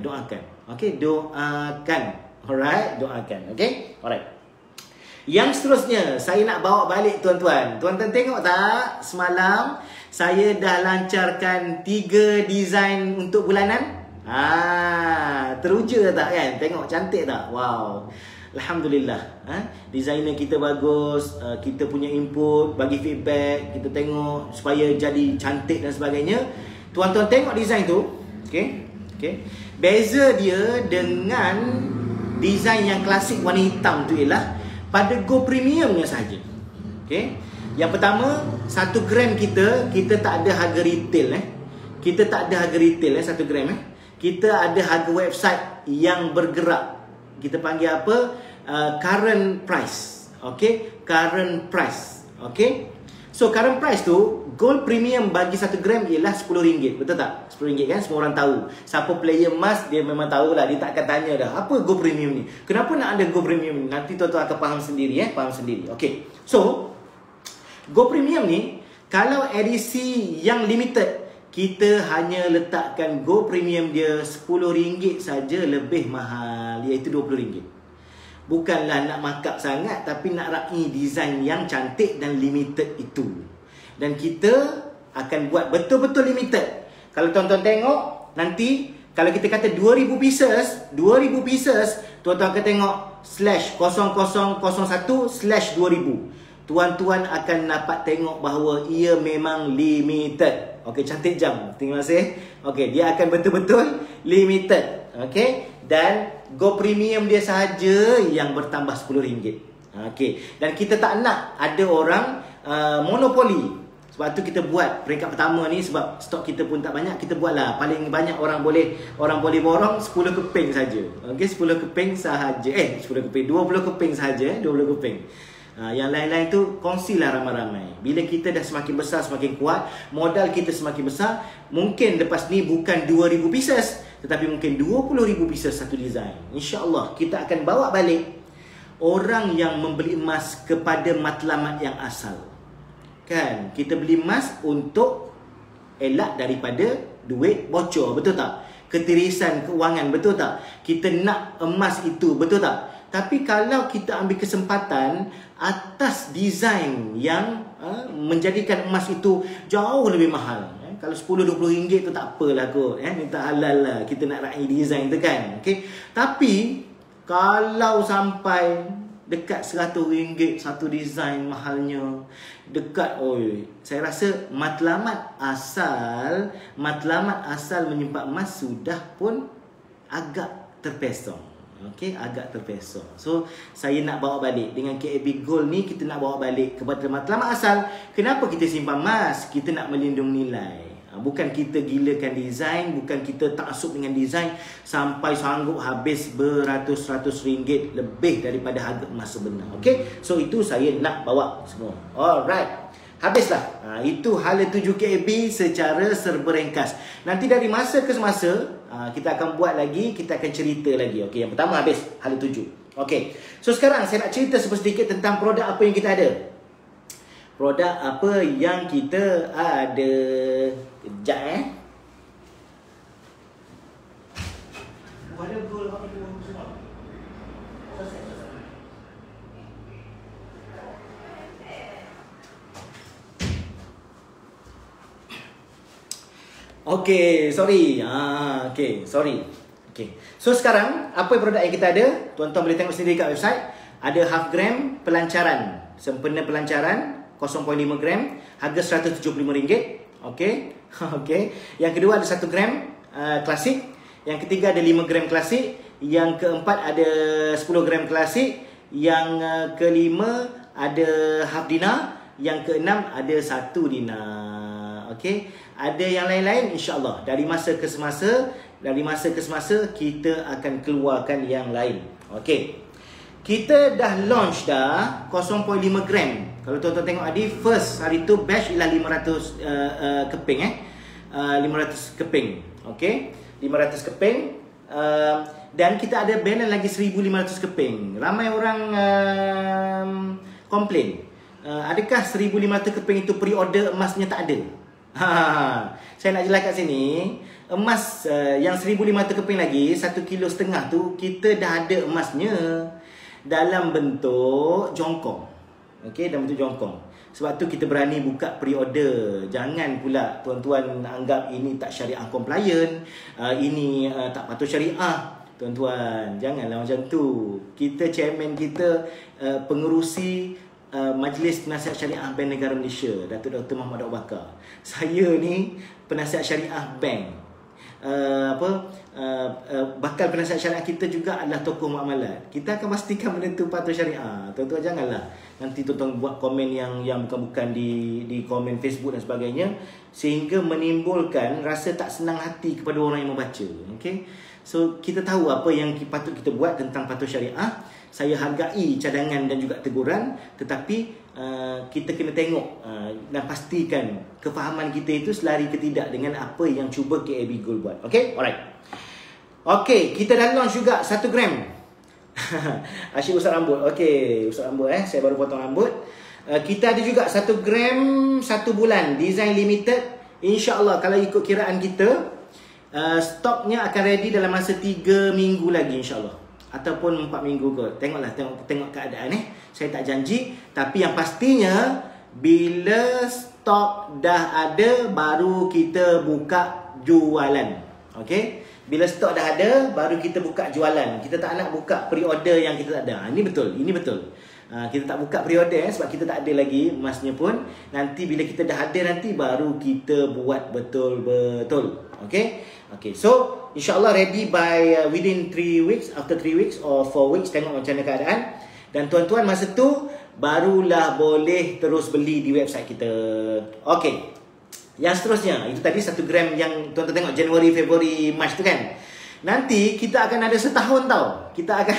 Okey, doakan. Alright, doakan. Okey? Alright. Yang seterusnya saya nak bawa balik tuan-tuan. Tuan-tuan tengok tak? Semalam saya dah lancarkan 3 design untuk bulanan. Teruja tak kan? Tengok cantik tak? Wow. Alhamdulillah. Designer kita bagus, kita punya input, bagi feedback, kita tengok supaya jadi cantik dan sebagainya. Tuan-tuan tengok design tu. Okey. Beza dia dengan design yang klasik warna hitam tu ialah pada Go Premiumnya saja. Okey. Yang pertama, 1 gram kita tak ada harga retail Kita tak ada harga retail 1 gram Kita ada harga website yang bergerak. Kita panggil apa? Current price. Okey, current price. Okey. So current price tu, gold premium bagi 1 gram ialah RM10. Betul tak? RM10 kan, semua orang tahu. Siapa player emas dia memang tahulah, dia tak akan tanya dah apa gold premium ni. Kenapa nak ada gold premium ni? Nanti tuan-tuan akan faham sendiri faham sendiri. Okey. So gold premium ni kalau edisi yang limited, kita hanya letakkan Go Premium dia RM10 saja, lebih mahal, iaitu RM20. Bukanlah nak markup sangat, tapi nak raih design yang cantik dan limited itu. Dan kita akan buat betul-betul limited. Kalau tuan-tuan tengok nanti, kalau kita kata 2000 pieces, tuan-tuan akan tengok /0001/2000. Tuan-tuan akan dapat tengok bahawa ia memang limited. Okey, cantik jam. Terima kasih. Okey, dia akan betul-betul limited. Okey, dan Go Premium dia sahaja yang bertambah RM10. Okey, dan kita tak nak ada orang monopoli. Sebab tu kita buat peringkat pertama ni, sebab stok kita pun tak banyak, kita buatlah paling banyak orang boleh borong 10 keping saja. Okey, 10 keping sahaja. 10 keping, 20 keping sahaja, 20 keping. Yang lain-lain tu kongsilah ramai-ramai. Bila kita dah semakin besar, semakin kuat, modal kita semakin besar, mungkin lepas ni bukan 2,000 pieces, tetapi mungkin 20,000 pieces satu design. InsyaAllah kita akan bawa balik orang yang membeli emas kepada matlamat yang asal. Kan, kita beli emas untuk elak daripada duit bocor, betul tak? Ketirisan keuangan, betul tak? Kita nak emas itu, betul tak? Tapi kalau kita ambil kesempatan atas design yang menjadikan emas itu jauh lebih mahal. Kalau 10-20 ringgit tu tak apalah kot. Minta halal lah. Kita nak raih design tu kan. Okay? Tapi kalau sampai dekat 100 ringgit satu design mahalnya, dekat, saya rasa matlamat asal menyimpan emas sudah pun agak terpesong. Okey, agak terpesong. So, saya nak bawa balik dengan KAB Gold ni, kita nak bawa balik kepada matlamat asal. Kenapa kita simpan emas? Kita nak melindung nilai. Bukan kita gilakan design, bukan kita taksub dengan design sampai sanggup habis beratus-ratus ringgit lebih daripada harga emas sebenar. Okey? So, itu saya nak bawa semua. Alright. Habislah. Itu hala 7 KAB secara serba ringkas. Nanti dari masa ke semasa, kita akan buat lagi, kita akan cerita lagi. Okey, yang pertama habis hala 7. Okey. So sekarang saya nak cerita sedikit tentang produk apa yang kita ada. Produk apa yang kita ada. Kejap Ada gold apa semua. Okay, sorry. Sorry. Okay. So sekarang apa produk yang kita ada? Tuan-tuan boleh tengok sendiri kat website. Ada half gram pelancaran, sempena pelancaran 0.5 gram, harga RM175. Okay. Okay. Yang kedua ada 1 gram klasik. Yang ketiga ada 5 gram klasik. Yang keempat ada 10 gram klasik. Yang kelima ada half dinar. Yang keenam ada 1 dinar. Okay. Ada yang lain-lain, insyaAllah dari masa ke semasa kita akan keluarkan yang lain. Okay. Kita dah launch dah 0.5 gram. Kalau tuan-tuan tengok tadi, first hari tu batch ialah 500 keping 500 keping. Okay, 500 keping. Dan kita ada balance lagi 1,500 keping. Ramai orang komplain, adakah 1,500 keping itu pre-order emasnya tak ada? Saya nak jelas kat sini, emas yang 1,500 keping lagi 1,5 kilo tu, kita dah ada emasnya dalam bentuk jongkong. Okey, dalam bentuk jongkong. Sebab tu kita berani buka pre-order. Jangan pula tuan-tuan anggap ini tak syariah compliant, ini tak patut syariah. Tuan-tuan, janganlah macam tu. Kita chairman kita, pengerusi Majlis Penasihat Syariah Bank Negara Malaysia, Datuk Dr. Muhammad Abu Bakar. Saya ni penasihat syariah bank. Bakal penasihat syariah kita juga adalah tokoh muamalat. Kita akan pastikan benda tu patut syariah. Tuan-tuan janganlah nanti tuan-tuan buat komen yang bukan-bukan di komen Facebook dan sebagainya, sehingga menimbulkan rasa tak senang hati kepada orang yang membaca. Okay? So kita tahu apa yang patut kita buat tentang patuh syariah. Saya hargai cadangan dan juga teguran, tetapi kita kena tengok dan pastikan kefahaman kita itu selari ke tidak dengan apa yang cuba KAB Gold buat. Okay? Alright. Okay, kita dah launch juga 1 gram. Asyik usap rambut. Okay, usap rambut saya baru potong rambut. Kita ada juga 1 gram 1 bulan, design limited. InsyaAllah kalau ikut kiraan kita, stoknya akan ready dalam masa 3 minggu lagi insyaAllah, ataupun 4 minggu kot. Tengoklah, tengok keadaan Saya tak janji, tapi yang pastinya bila stok dah ada baru kita buka jualan. Okey? Bila stok dah ada baru kita buka jualan. Kita tak nak buka pre-order yang kita tak ada. Ini betul, ini betul. Kita tak buka pre-order sebab kita tak ada lagi emasnya pun. Nanti bila kita dah ada nanti baru kita buat betul-betul. Okey? Okay, so insyaAllah ready by within 3 weeks, after 3 weeks or 4 weeks, tengok macam mana keadaan. Dan tuan-tuan masa tu barulah boleh terus beli di website kita. Okey. Yang seterusnya, itu tadi 1 gram yang tuan-tuan tengok Januari, Februari, Mac tu kan. Nanti kita akan ada setahun tau. Kita akan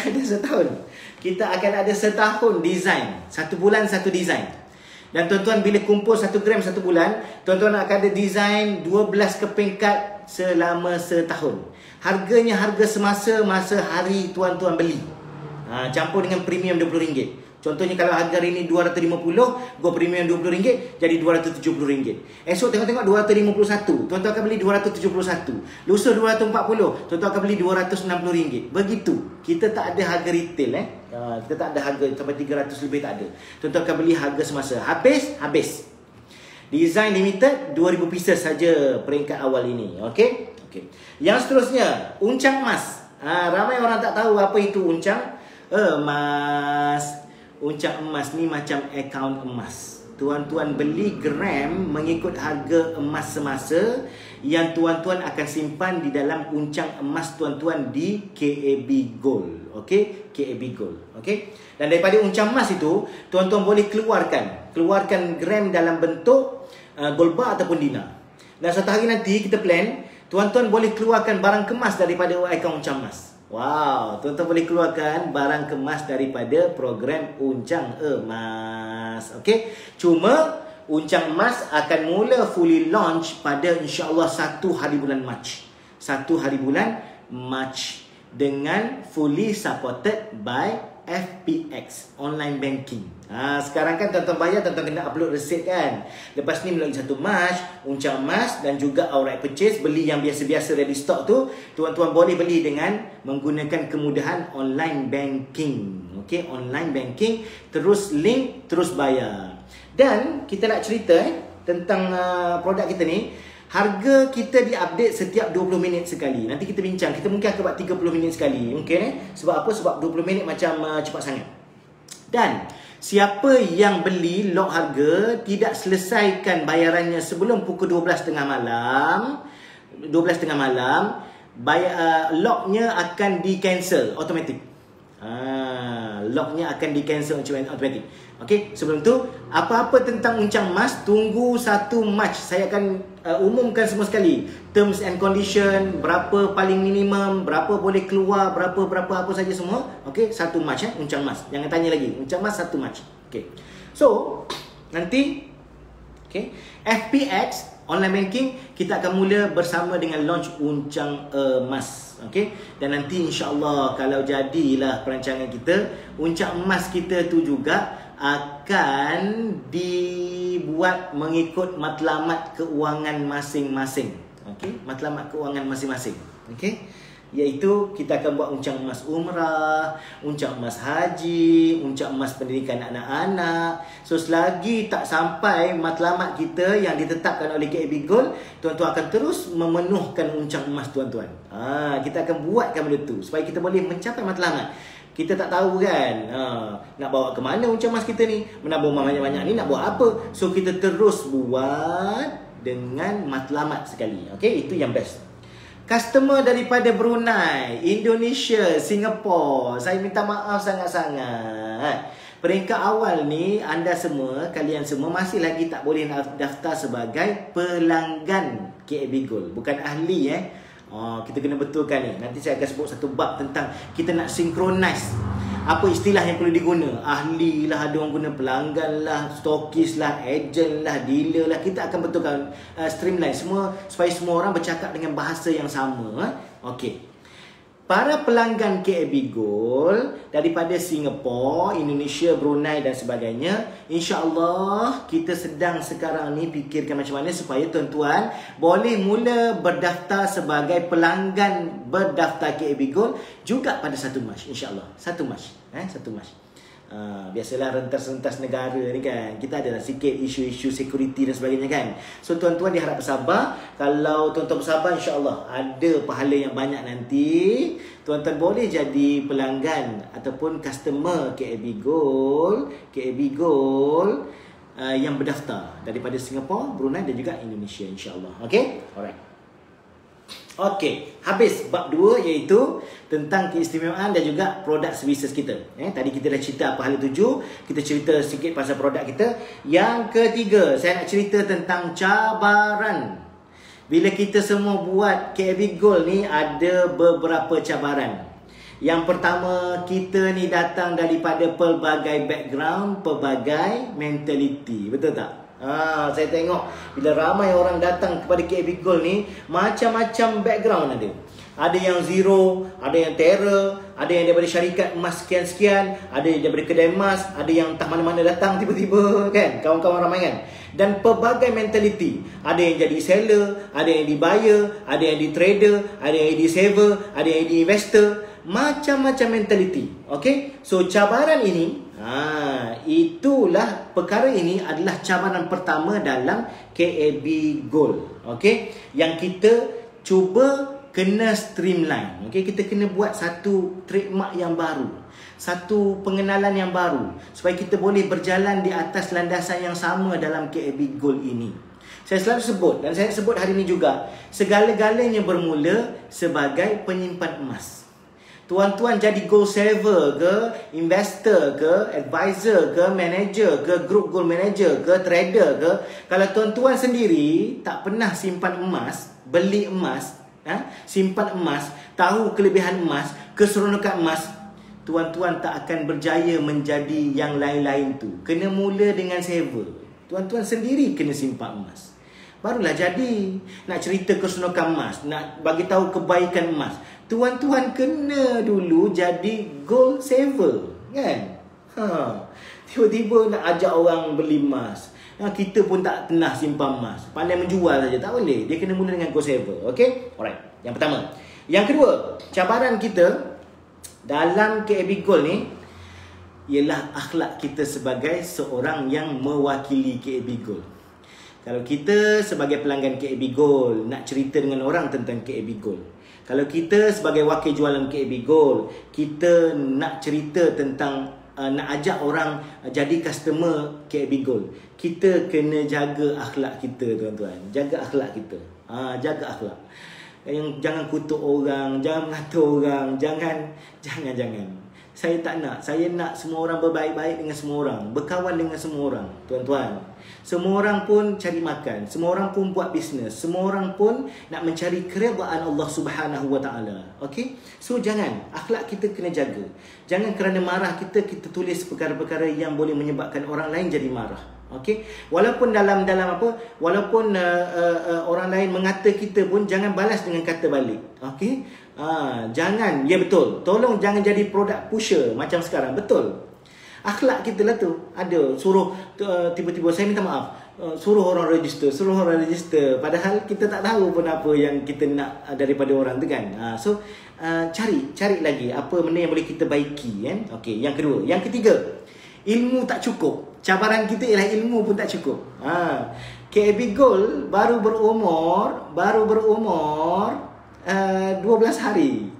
ada setahun design. 1 bulan 1 design. Dan tuan-tuan bila kumpul 1 gram 1 bulan, tuan-tuan akan ada design 12 keping kad selama setahun. Harganya harga semasa masa hari tuan-tuan beli. Campur dengan premium RM20. Contohnya kalau harga hari ni 250, gua premium RM20 jadi RM270. Esok tengok-tengok 251, tuan-tuan akan beli 271. Lusa 240, tuan-tuan akan beli RM260. Begitu. Kita tak ada harga retail kita tak ada harga sampai 300 lebih, tak ada. Tuan-tuan akan beli harga semasa. Habis. Design limited 2000 pieces saja peringkat awal ini. Okey. Yang seterusnya, uncang emas. Ramai orang tak tahu apa itu uncang emas. Uncang emas ni macam akaun emas. Tuan-tuan beli gram mengikut harga emas semasa yang tuan-tuan akan simpan di dalam uncang emas tuan-tuan di KAB Gold. Okey, KAB Gold. Okey. Dan daripada uncang emas itu, tuan-tuan boleh keluarkan gram dalam bentuk gold bar ataupun dinar. Dan satu hari nanti kita plan, tuan-tuan boleh keluarkan barang kemas daripada akaun uncang emas. Wow, tuan-tuan boleh keluarkan barang kemas daripada program uncang emas. Okey. Cuma uncang emas akan mula fully launch pada insya-Allah 1 hari bulan Mac. 1 hari bulan Mac dengan fully supported by FPX online banking. Sekarang kan tuan-tuan bayar, tuan-tuan kena upload resit kan. Lepas ni melalui 1 Mac, uncang emas dan juga outright purchase, beli yang biasa-biasa ready stock tu, tuan-tuan boleh beli dengan menggunakan kemudahan online banking. Okey, online banking, terus link, terus bayar. Dan kita nak cerita tentang produk kita ni. Harga kita diupdate setiap 20 minit sekali. Nanti kita bincang. Kita mungkin akan buat 30 minit sekali. Mungkin sebab apa? Sebab 20 minit macam cepat sangat. Dan siapa yang beli lock harga tidak selesaikan bayarannya sebelum pukul 12.30 malam, locknya akan di-cancel automatic. Locknya akan di-cancel automatic. Okey, sebelum tu apa-apa tentang uncang emas tunggu 1 Mac. Saya akan umumkan semua sekali. Terms and condition, berapa paling minimum, berapa boleh keluar, berapa apa saja semua. Okey, 1 Mac uncang emas. Jangan tanya lagi. Uncang emas 1 Mac. Okey. So, nanti FPX online banking kita akan mula bersama dengan launch uncang emas. Okey, dan nanti insya-Allah kalau jadilah perancangan kita, uncang emas kita tu juga akan dibuat mengikut matlamat keuangan masing-masing. Okey, matlamat keuangan masing-masing. Okey, iaitu kita akan buat uncang emas umrah, uncang emas haji, uncang emas pendidikan anak-anak. So selagi tak sampai matlamat kita yang ditetapkan oleh KAB Gold, tuan-tuan akan terus memenuhkan uncang emas tuan-tuan. Kita akan buatkan benda tu supaya kita boleh mencapai matlamat. Kita tak tahu kan nak bawa ke mana uncang emas kita ni, menabung banyak-banyak ni nak buat apa. So kita terus buat dengan matlamat sekali. Okey, itu yang best. Customer daripada Brunei, Indonesia, Singapura, saya minta maaf sangat-sangat. Peringkat awal ni anda semua, kalian semua masih lagi tak boleh daftar sebagai pelanggan KAB Gold. Bukan ahli kita kena betulkan ni. Nanti saya akan sebut satu bab tentang kita nak synchronize apa istilah yang perlu diguna. Ahli lah, ada orang guna pelanggan lah, stokis lah, agent lah, dealer lah. Kita akan betulkan streamline semua supaya semua orang bercakap dengan bahasa yang sama. Okey. Para pelanggan KAB Gold daripada Singapura, Indonesia, Brunei dan sebagainya, insya-Allah kita sedang sekarang ni fikirkan macam mana supaya tuan-tuan boleh mula berdaftar sebagai pelanggan berdaftar KAB Gold juga pada 1 Mac, insya-Allah. 1 Mac, 1 Mac. Biasalah rentas-rentas negara ni kan, kita ada sikit isu-isu security dan sebagainya kan. So tuan-tuan diharap bersabar. Kalau tuan-tuan bersabar, insya-Allah ada pahala yang banyak nanti. Tuan-tuan boleh jadi pelanggan ataupun customer KAB Gold yang berdaftar daripada Singapura, Brunei dan juga Indonesia, insya-Allah. Okay? Alright. Okey, habis bab 2 iaitu tentang keistimewaan dan juga produk services kita. Tadi kita dah cerita apa hal tuju, kita cerita sikit pasal produk kita. Yang ketiga, saya nak cerita tentang cabaran. Bila kita semua buat KAB Gold ni, ada beberapa cabaran. Yang pertama, kita ni datang daripada pelbagai background, pelbagai mentality. Betul tak? Saya tengok bila ramai orang datang kepada KAB Gold ni, macam-macam background ada. Ada yang zero, ada yang terror, ada yang daripada syarikat emas sekian-sekian, ada yang daripada kedai emas, ada yang entah mana-mana datang tiba-tiba kan, kawan-kawan ramai kan. Dan pelbagai mentality. Ada yang jadi seller, ada yang jadi buyer, ada yang jadi trader, ada yang jadi saver, ada yang jadi investor. Macam-macam mentality. Okay, so cabaran ini, itulah perkara ini adalah cabaran pertama dalam KAB Gold. Okay, yang kita cuba kena streamline. Okay, kita kena buat satu trademark yang baru, satu pengenalan yang baru, supaya kita boleh berjalan di atas landasan yang sama dalam KAB Gold ini. Saya selalu sebut, dan saya sebut hari ini juga, segala-galanya bermula sebagai penyimpan emas. Tuan-tuan jadi gold saver ke, investor ke, advisor ke, manager ke, group gold manager ke, trader ke, kalau tuan-tuan sendiri tak pernah simpan emas, beli emas, simpan emas, tahu kelebihan emas, keseronokan emas, tuan-tuan tak akan berjaya menjadi yang lain-lain tu. Kena mula dengan saver. Tuan-tuan sendiri kena simpan emas, barulah jadi. Nak cerita keseronokan emas, nak bagi tahu kebaikan emas, tuan-tuan kena dulu jadi gold saver, kan? Tiba-tiba nak ajak orang beli emas, kita pun tak pernah simpan emas, pandai menjual saja, tak boleh. Dia kena mula dengan gold saver. Okay, alright. Yang pertama. Yang kedua, cabaran kita dalam KAB Gold ni ialah akhlak kita sebagai seorang yang mewakili KAB Gold. Kalau kita sebagai pelanggan KAB Gold nak cerita dengan orang tentang KAB Gold, kalau kita sebagai wakil jualan KAB Gold, kita nak cerita tentang nak ajak orang jadi customer KAB Gold, kita kena jaga akhlak kita, tuan-tuan. Jaga akhlak kita. Jaga akhlak. Jangan kutuk orang, jangan mengata orang, jangan. Saya tak nak. Saya nak semua orang berbaik-baik dengan semua orang, berkawan dengan semua orang, tuan-tuan. Semua orang pun cari makan, semua orang pun buat bisnes, semua orang pun nak mencari keredaan Allah Subhanahu Wa Taala. Okey? So jangan, akhlak kita kena jaga. Jangan kerana marah kita tulis perkara-perkara yang boleh menyebabkan orang lain jadi marah. Okey? Walaupun dalam apa? Walaupun orang lain mengata kita pun jangan balas dengan kata balik. Okey? Jangan, ya betul. Tolong jangan jadi produk pusher macam sekarang. Betul. Akhlak kita lah tu. Ada suruh tiba-tiba saya minta maaf, suruh orang register, padahal kita tak tahu pun apa yang kita nak daripada orang tu kan. So cari lagi apa benda yang boleh kita baiki, kan. Okey, yang kedua. Yang ketiga, ilmu tak cukup. Cabaran kita ialah ilmu pun tak cukup. KAB Gold baru berumur 12 hari.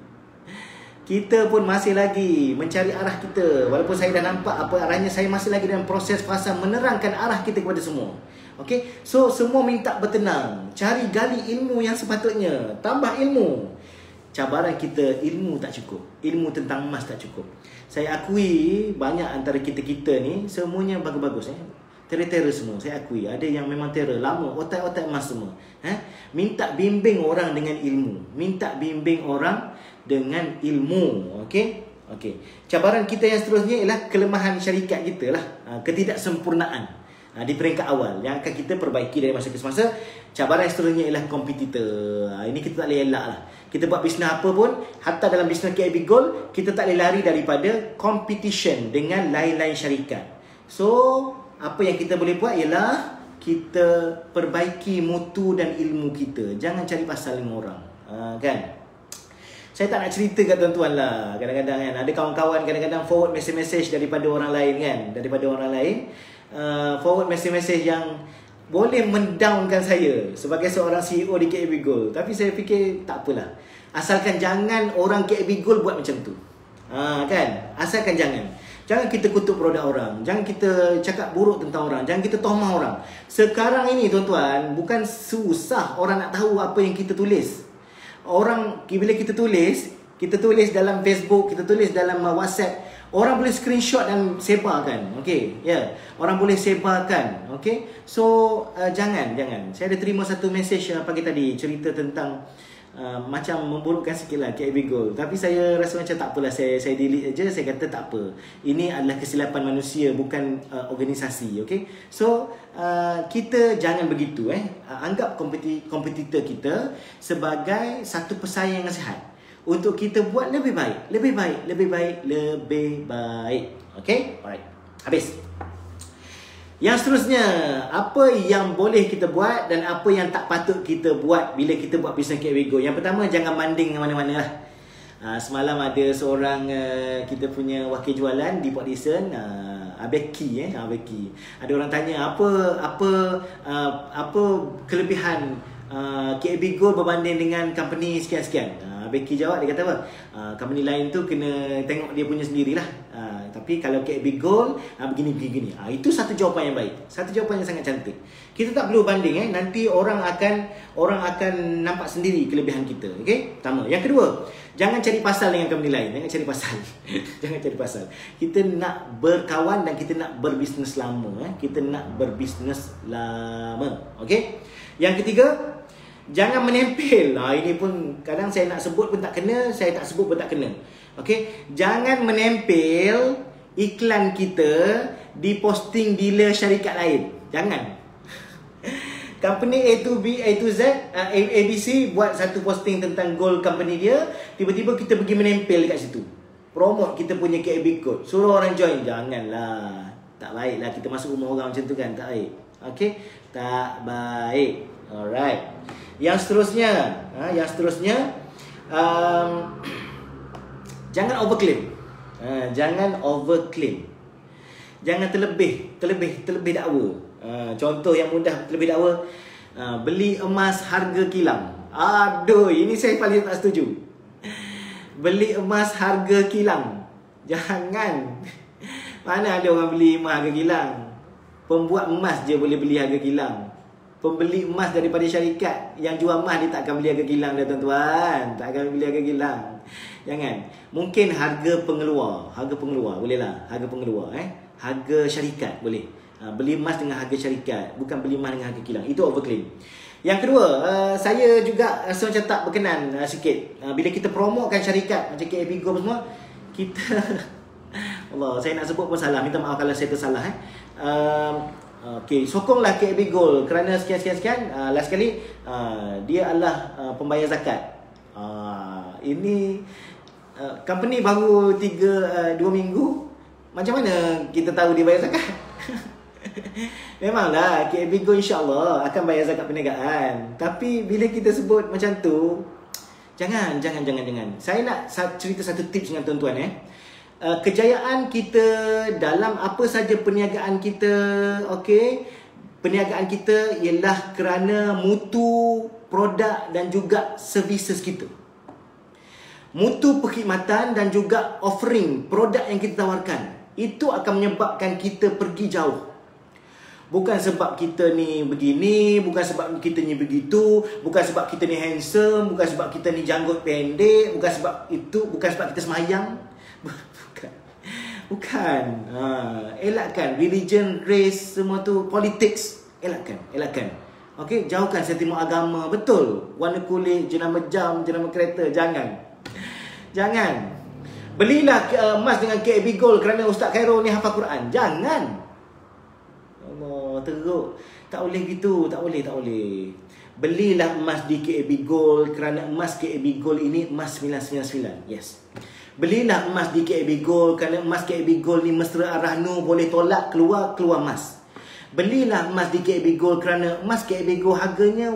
Kita pun masih lagi mencari arah kita. Walaupun saya dah nampak apa arahnya, saya masih lagi dalam proses fasa menerangkan arah kita kepada semua. Okey, so semua minta bertenang, cari gali ilmu yang sepatutnya, tambah ilmu. Cabaran kita, ilmu tak cukup. Ilmu tentang emas tak cukup. Saya akui banyak antara kita-kita ni semuanya bagus-bagus, terror semua. Saya akui ada yang memang terror lama, otak-otak emas semua. Minta bimbing orang dengan ilmu. Minta bimbing orang dengan ilmu. Okey. Cabaran kita yang seterusnya ialah kelemahan syarikat kita lah. Ketidaksempurnaan di peringkat awal yang akan kita perbaiki dari masa ke semasa. Cabaran yang seterusnya ialah kompetitor. Ini kita tak boleh elak lah. Kita buat bisnes apa pun, hatta dalam bisnes KAB Gold, kita tak boleh lari daripada competition dengan lain-lain syarikat. So apa yang kita boleh buat ialah kita perbaiki mutu dan ilmu kita. Jangan cari pasal dengan orang, kan? Saya tak nak cerita kat tuan-tuan lah. Kadang-kadang kan ada kawan-kawan kadang-kadang forward message daripada orang lain, kan. Daripada orang lain forward message yang boleh mendownkan saya sebagai seorang CEO di KAB Gold. Tapi saya fikir tak apalah, asalkan jangan orang KAB Gold buat macam tu, kan. Asalkan Jangan kita kutuk produk orang, jangan kita cakap buruk tentang orang, jangan kita tohmah orang. Sekarang ini tuan-tuan, bukan susah orang nak tahu apa yang kita tulis. Orang bila kita tulis dalam Facebook, kita tulis dalam WhatsApp, orang boleh screenshot dan sebarkan. Okey, ya. Yeah. Orang boleh sebarkan. Okey. So jangan. Saya ada terima satu mesej pagi tadi cerita tentang macam memburukkan sikit lah KAB Gold. Tapi saya rasa macam tak apalah, saya delete je. Saya kata tak apa, ini adalah kesilapan manusia, bukan organisasi. Okay. So kita jangan begitu. Anggap kompetitor kita sebagai satu pesaing yang sihat untuk kita buat lebih baik. Okay. Alright. Habis. Yang seterusnya, apa yang boleh kita buat dan apa yang tak patut kita buat bila kita buat bisnes KAB Gold. Yang pertama, jangan banding dengan mana-mana lah. Semalam ada seorang kita punya wakil jualan di Port Dickson, Becky. Becky. Ada orang tanya apa kelebihan KAB Gold berbanding dengan company sekian-sekian. Becky jawab, dia kata apa? Company lain tu kena tengok dia punya sendirilah. Tapi kalau KAB Gold begini. Itu satu jawapan yang baik. Satu jawapan yang sangat cantik. Kita tak perlu banding. Nanti orang akan nampak sendiri kelebihan kita. Okey? Pertama. Yang kedua, jangan cari pasal dengan company lain. Jangan cari pasal. Kita nak berkawan dan kita nak berbisnes lama. Okey? Yang ketiga, jangan menempel. Ini pun kadang saya nak sebut pun tak kena, saya tak sebut pun tak kena. Okey, jangan menempel iklan kita di posting dealer syarikat lain. Jangan. Company A to B, A to Z, ABC buat satu posting tentang gold company dia, tiba-tiba kita pergi menempel dekat situ. Promote kita punya KAB Gold, suruh orang join. Janganlah. Tak baiklah kita masuk rumah orang macam tu kan, tak baik. Okey, tak baik. Alright. Yang seterusnya, jangan overclaim. Jangan overclaim. Jangan terlebih dakwa. Contoh yang mudah terlebih dakwa, beli emas harga kilang. Aduh, ini saya paling tak setuju. Beli emas harga kilang. Jangan. Mana ada orang beli emas harga kilang? Pembuat emas je boleh beli harga kilang. Pembeli emas daripada syarikat yang jual emas, dia tak akan beli harga kilang dah tuan-tuan. Tak akan beli harga kilang. Jangan. Mungkin harga pengeluar boleh lah. Harga pengeluar harga syarikat boleh. Beli emas dengan harga syarikat, bukan beli emas dengan harga kilang. Itu overclaim. Yang kedua, saya juga rasa macam tak berkenan sikit. Bila kita promotekan syarikat macam KAB Gold semua, kita Allah, saya nak sebut pun salah. Minta maaf kalau saya tersalah. Okey, sokonglah KAB Gold kerana sekian. Last sekali, dia adalah pembayar zakat. Ini company baru 2 minggu. Macam mana kita tahu dia bayar zakat? Memanglah KAB Gold insya-Allah akan bayar zakat perniagaan. Tapi bila kita sebut macam tu, jangan. Saya nak cerita satu tips dengan tuan-tuan. Kejayaan kita dalam apa saja perniagaan kita, okey, perniagaan kita ialah kerana mutu produk dan juga services kita. Mutu perkhidmatan dan juga offering produk yang kita tawarkan, itu akan menyebabkan kita pergi jauh. Bukan sebab kita ni begini, bukan sebab kita ni begitu, bukan sebab kita ni handsome, bukan sebab kita ni janggut pendek, bukan sebab kita semayang. Bukan. Elakkan religion, race, semua tu, politics. Elakkan. Okey, jauhkan sentimen agama. Betul. Warna kulit, jenama jam, jenama kereta. Jangan. Belilah emas dengan KAB Gold kerana Ustaz Khairul ni hafal Quran. Jangan. Allah, teruk. Tak boleh gitu, tak boleh. Belilah emas di KAB Gold kerana emas KAB Gold ini emas 999. Yes. Belilah emas di KAB Gold kerana emas KAB Gold ni mesra Ar-Rahnu, boleh tolak keluar emas. Belilah emas di KAB Gold kerana emas KAB Gold harganya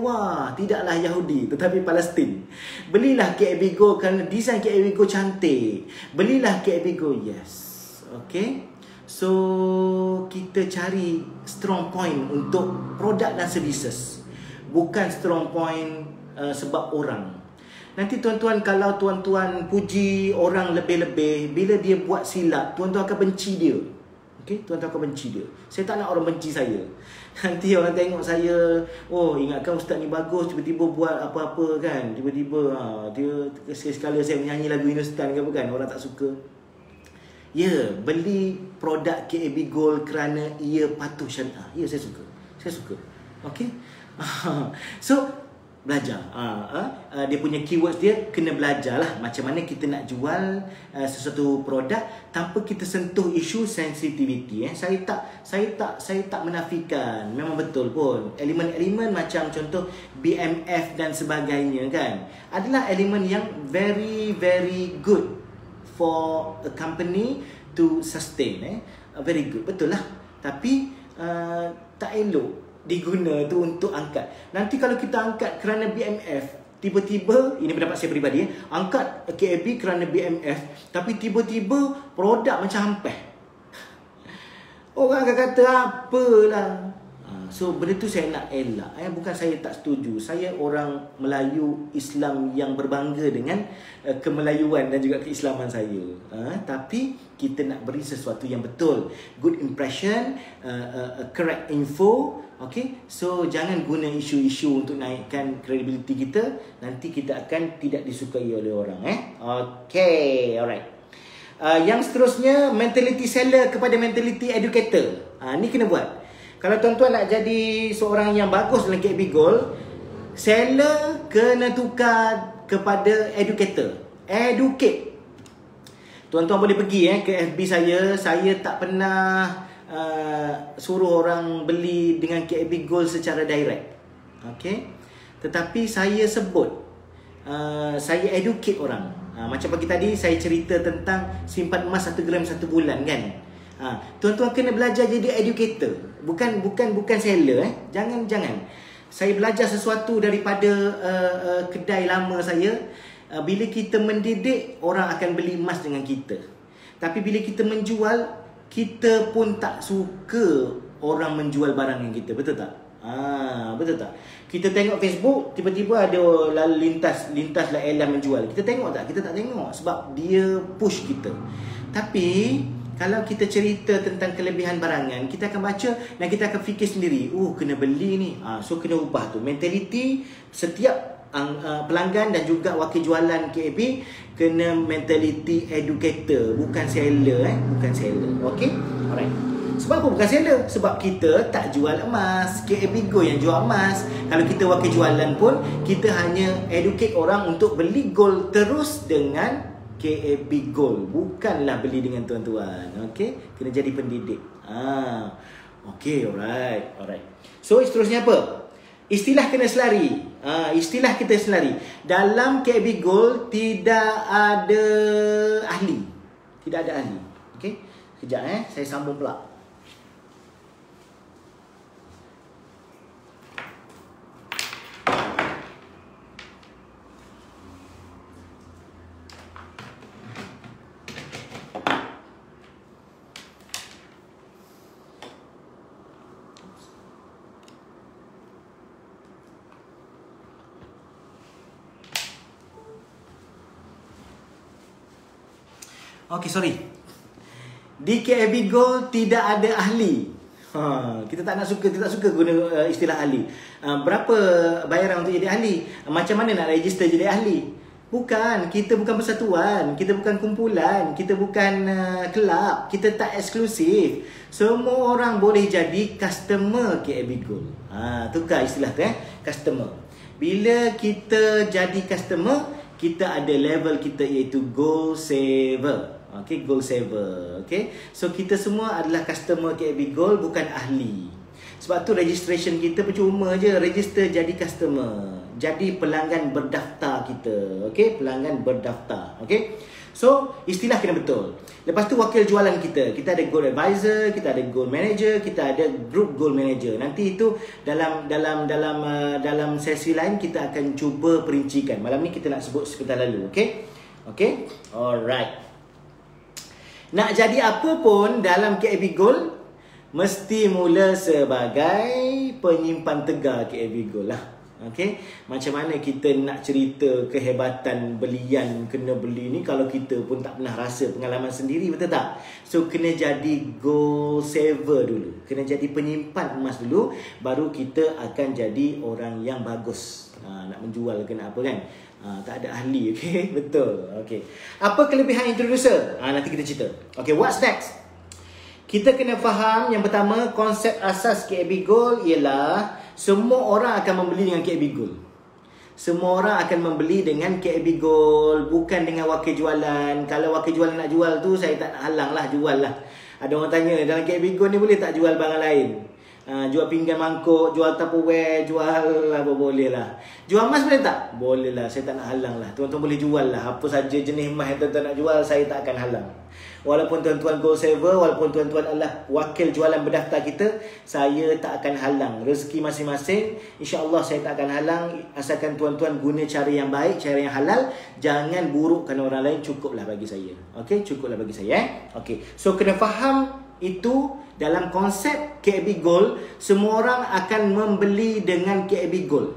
tidaklah Yahudi tetapi Palestin. Belilah KAB Gold kerana desain KAB Gold cantik. Belilah KAB Gold. Yes. Okay. So kita cari strong point untuk produk dan services, bukan strong point sebab orang. Nanti tuan-tuan, kalau tuan-tuan puji orang lebih-lebih, bila dia buat silap, tuan-tuan akan benci dia. Okay, tuan-tuan akan benci dia. Saya tak nak orang benci saya. Nanti orang tengok saya, oh ingatkan ustaz ni bagus, tiba-tiba buat apa-apa kan. Tiba-tiba dia sekali saya menyanyi lagu Hindustan ke apa kan, orang tak suka. Ya, beli produk KAB Gold kerana ia patuh syariah. Ya, saya suka. Saya suka. Okay. So, belajar. Dia punya keywords dia kena belajar lah macam mana kita nak jual sesuatu produk tanpa kita sentuh isu sensitivity. Saya tak menafikan, memang betul pun elemen-elemen macam contoh BMF dan sebagainya kan adalah elemen yang very very good for a company to sustain. Very good, betul lah. Tapi tak elok diguna tu untuk angkat. Nanti kalau kita angkat kerana BMF, tiba-tiba, ini pendapat saya peribadi, angkat KAB kerana BMF, tapi tiba-tiba produk macam hampir. Orang akan kata apalah. So benda tu saya nak elak. Bukan saya tak setuju. Saya orang Melayu Islam yang berbangga dengan kemelayuan dan juga keislaman saya. Tapi kita nak beri sesuatu yang betul. Good impression, correct info. Okay, so jangan guna isu-isu untuk naikkan kredibiliti kita. Nanti kita akan tidak disukai oleh orang. Okay, alright. Yang seterusnya, mentality seller kepada mentality educator. Ni kena buat. Kalau tuan-tuan nak jadi seorang yang bagus dalam KAB Gold, seller kena tukar kepada educator. Educate. Tuan-tuan boleh pergi ke FB saya. Saya tak pernah suruh orang beli dengan KAB Gold secara direct. Okay. Tetapi saya sebut, saya educate orang. Macam pagi tadi saya cerita tentang simpan emas 1 gram 1 bulan kan. Tuan-tuan kena belajar jadi educator. Bukan seller. Jangan. Saya belajar sesuatu daripada kedai lama saya. Bila kita mendidik, orang akan beli emas dengan kita. Tapi bila kita menjual, kita pun tak suka orang menjual barang yang kita. Betul tak? Betul tak? Kita tengok Facebook, tiba-tiba ada lalu lintas lah Elan menjual. Kita tengok tak? Kita tak tengok sebab dia push kita. Tapi kalau kita cerita tentang kelebihan barangan, kita akan baca dan kita akan fikir sendiri, kena beli ni. So kena ubah tu mentality. Setiap pelanggan dan juga wakil jualan KAB kena mentality educator, bukan seller. Bukan seller. Okay? Alright. Sebab apa bukan seller? Sebab kita tak jual emas. KAB Gold yang jual emas. Kalau kita wakil jualan pun, kita hanya educate orang untuk beli gold terus dengan KAB Gold. Bukanlah beli dengan tuan-tuan. Okay? Kena jadi pendidik. Okay, alright. So, seterusnya apa? Istilah kena selari. Istilah kita selari. Dalam KAB Gold tidak ada ahli. Tidak ada ahli. Okay? Sekejap saya sambung pula. Okay, sorry. Di KAB Gold tidak ada ahli. Kita tak suka guna istilah ahli. Berapa bayaran untuk jadi ahli? Macam mana nak register jadi ahli? Bukan, kita bukan persatuan, kita bukan kumpulan, kita bukan kelab, kita tak eksklusif. Semua orang boleh jadi customer KAB Gold. Tukar istilah tu customer. Bila kita jadi customer, kita ada level kita iaitu Gold Saver. Okay, Gold Saver. Okay, so kita semua adalah customer KAB Gold, bukan ahli. Sebab tu registration kita percuma je. Register jadi customer, jadi pelanggan berdaftar kita. Okay, pelanggan berdaftar. Okay, so istilah kena betul. Lepas tu wakil jualan kita ada Gold Advisor, kita ada Gold Manager, kita ada Group Gold Manager. Nanti itu dalam sesi lain kita akan cuba perincikan. Malam ni kita nak sebut sebentar lalu. Okay, alright. Nak jadi apa pun dalam KAB Gold, mesti mula sebagai penyimpan tegar KAB Gold lah. Okey, macam mana kita nak cerita kehebatan belian kena beli ni kalau kita pun tak pernah rasa pengalaman sendiri, betul tak? So kena jadi gold saver dulu, kena jadi penyimpan emas dulu, baru kita akan jadi orang yang bagus. Nak menjual ke nak apa kan? Tak ada ahli, okey? Betul. Okey. Apa kelebihan introducer? Nanti kita cerita. Okey, what's next? Kita kena faham yang pertama, konsep asas KAB Gold ialah semua orang akan membeli dengan KAB Gold. Semua orang akan membeli dengan KAB Gold, bukan dengan wakil jualan. Kalau wakil jualan nak jual tu, saya tak nak halang lah, jual lah. Ada orang tanya, dalam KAB Gold ni boleh tak jual barang lain? Jual pinggan mangkuk, jual tupperware, jual apa boleh lah. Jual emas boleh tak? Boleh lah, saya tak nak halang lah. Tuan-tuan boleh jual lah. Apa saja jenis emas yang tuan-tuan nak jual, saya tak akan halang. Walaupun tuan-tuan gold saver, walaupun tuan-tuan adalah wakil jualan berdaftar kita, saya tak akan halang. Rezeki masing-masing, insya-Allah saya tak akan halang, asalkan tuan-tuan guna cara yang baik, cara yang halal. Jangan burukkan orang lain, cukuplah bagi saya. Okey, cukuplah bagi saya. Okey. So kena faham itu dalam konsep KAB Gold, semua orang akan membeli dengan KAB Gold.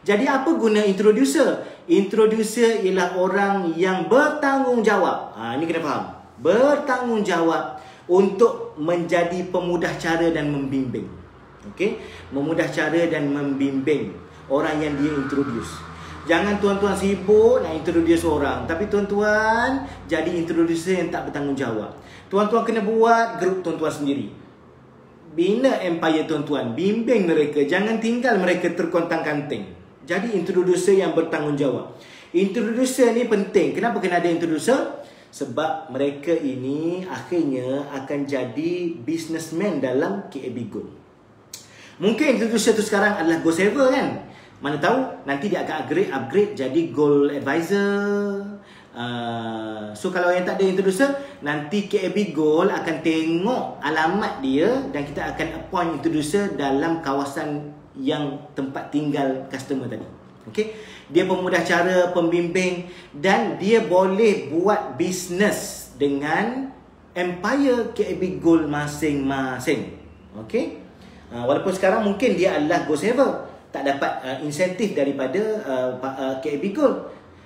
Jadi apa guna introducer? Introducer ialah orang yang bertanggungjawab. Ini kena faham. Bertanggungjawab untuk menjadi pemudah cara dan membimbing. Okey, memudah cara dan membimbing orang yang dia introduce. Jangan tuan-tuan sibuk nak introduce orang, tapi tuan-tuan jadi introducer yang tak bertanggungjawab. Tuan-tuan kena buat grup tuan-tuan sendiri. Bina empire tuan-tuan, bimbing mereka, jangan tinggal mereka terkontang-kanting. Jadi introducer yang bertanggungjawab. Introducer ni penting. Kenapa kena ada introducer? Sebab mereka ini akhirnya akan jadi businessman dalam KAB Gold. Mungkin introducer tu sekarang adalah gold saver kan? Mana tahu nanti dia akan upgrade jadi gold advisor. So kalau yang tak ada introducer, nanti KAB Gold akan tengok alamat dia dan kita akan appoint introducer dalam kawasan yang tempat tinggal customer tadi. Okey, dia pemudah cara, pembimbing, dan dia boleh buat bisnes dengan empire KAB Gold masing-masing. Okey, walaupun sekarang mungkin dia adalah gold saver, tak dapat insentif daripada KAB Gold,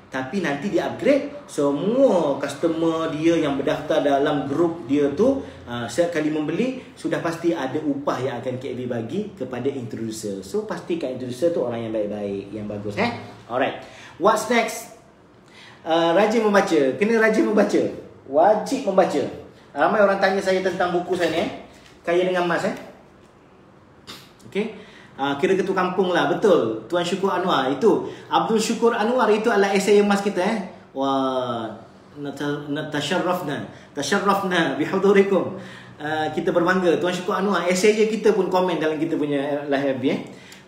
tapi nanti dia upgrade, semua customer dia yang berdaftar dalam grup dia tu, setiap kali membeli sudah pasti ada upah yang akan KAB bagi kepada introducer. So pastikan introducer tu orang yang baik-baik, yang bagus. Alright, what's next? Rajin membaca. Kena rajin membaca, wajib membaca. Ramai orang tanya saya tentang buku saya ni, Kaya Dengan Emas. Okay, kira ketua kampung lah. Betul, Tuan Syukur Anwar. Itu Abdul Syukur Anwar, itu adalah esei emas kita. Wah, tasharrafna bihudurikum. Kita berbangga. Tuan Syukur Anwar, esei kita pun komen dalam kita punya live FB.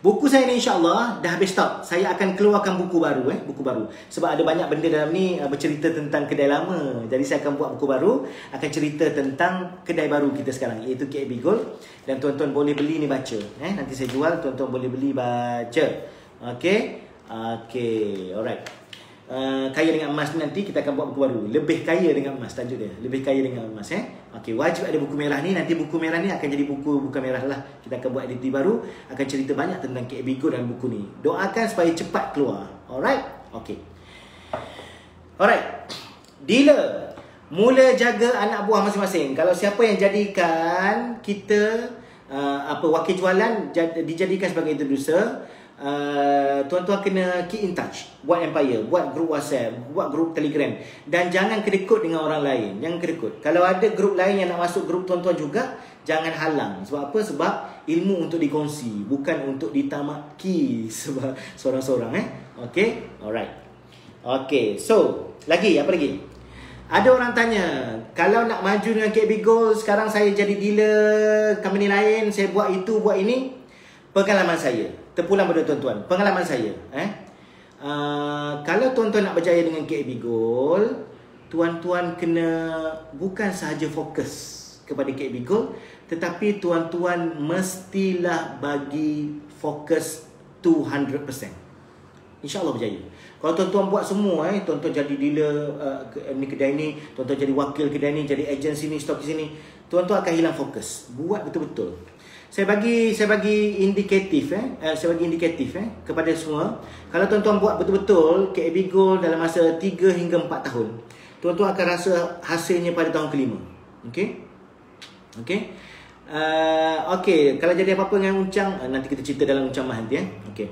Buku saya ni insya-Allah dah habis stok. Saya akan keluarkan buku baru, buku baru. Sebab ada banyak benda dalam ni bercerita tentang kedai lama. Jadi saya akan buat buku baru, akan cerita tentang kedai baru kita sekarang, iaitu KAB Gold. Dan tuan-tuan boleh beli ni baca. Nanti saya jual, tuan-tuan boleh beli baca. Okey. Okey, alright. Kaya Dengan Emas ni nanti kita akan buat buku baru. Lebih Kaya Dengan Emas tajuk dia. Lebih Kaya Dengan Emas. Okey, wajib ada buku merah ni. Nanti buku merah ni akan jadi buku bukan merah lah. Kita akan buat edisi baru, akan cerita banyak tentang KAB Gold dan buku ni. Doakan supaya cepat keluar. Alright? Okey. Alright. Dealer, mula jaga anak buah masing-masing. Kalau siapa yang jadikan kita wakil jualan dijadikan sebagai introducer, tuan-tuan kena keep in touch. Buat empire, buat grup WhatsApp, buat grup Telegram. Dan jangan kedekut dengan orang lain. Jangan kedekut. Kalau ada grup lain yang nak masuk grup tuan-tuan juga, jangan halang. Sebab apa? Sebab ilmu untuk dikongsi, bukan untuk ditamaki sebab seorang-seorang. Okay? Alright. Okay, so lagi, apa lagi? Ada orang tanya, kalau nak maju dengan KAB Gold, sekarang saya jadi dealer company lain, saya buat itu, buat ini. Pengalaman saya, terpulang pada tuan-tuan, pengalaman saya. Kalau tuan-tuan nak berjaya dengan KAB Gold, tuan-tuan kena bukan sahaja fokus kepada KAB Gold, tetapi tuan-tuan mestilah bagi fokus 200%. InsyaAllah berjaya. Kalau tuan-tuan buat semua, tuan-tuan jadi dealer ni kedai ni, tuan-tuan jadi wakil kedai ni, jadi ejen sini, stok sini, tuan-tuan akan hilang fokus. Buat betul-betul. Saya bagi indikatif kepada semua. Kalau tuan-tuan buat betul-betul KAB Gold dalam masa 3 hingga 4 tahun, tuan-tuan akan rasa hasilnya pada tahun kelima. Okey? Okey. Okey, kalau jadi apa-apa dengan Uncang, nanti kita cerita dalam Uncang Mah nanti Okey.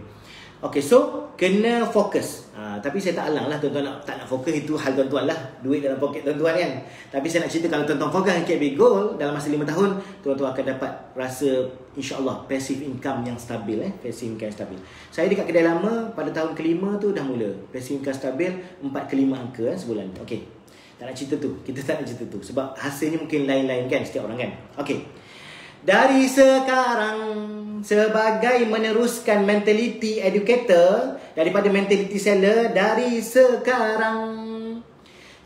Okey, so kena fokus. Tapi saya tak alang lah tuan-tuan tak nak fokus, itu hal tuan-tuan lah. Duit dalam poket tuan-tuan kan. Tapi saya nak cerita kalau tuan-tuan fokus dengan KAB Gold dalam masa 5 tahun, tuan-tuan akan dapat rasa insya-Allah passive income yang stabil passive income yang stabil. Saya dekat kedai lama pada tahun kelima tu dah mula passive income stabil 4 ke 5 angka sebulan. Okey. Tak nak cerita tu. Kita tak nak cerita tu sebab hasilnya mungkin lain-lain kan setiap orang kan. Okey. Dari sekarang, sebagai meneruskan mentality educator daripada mentality seller, dari sekarang,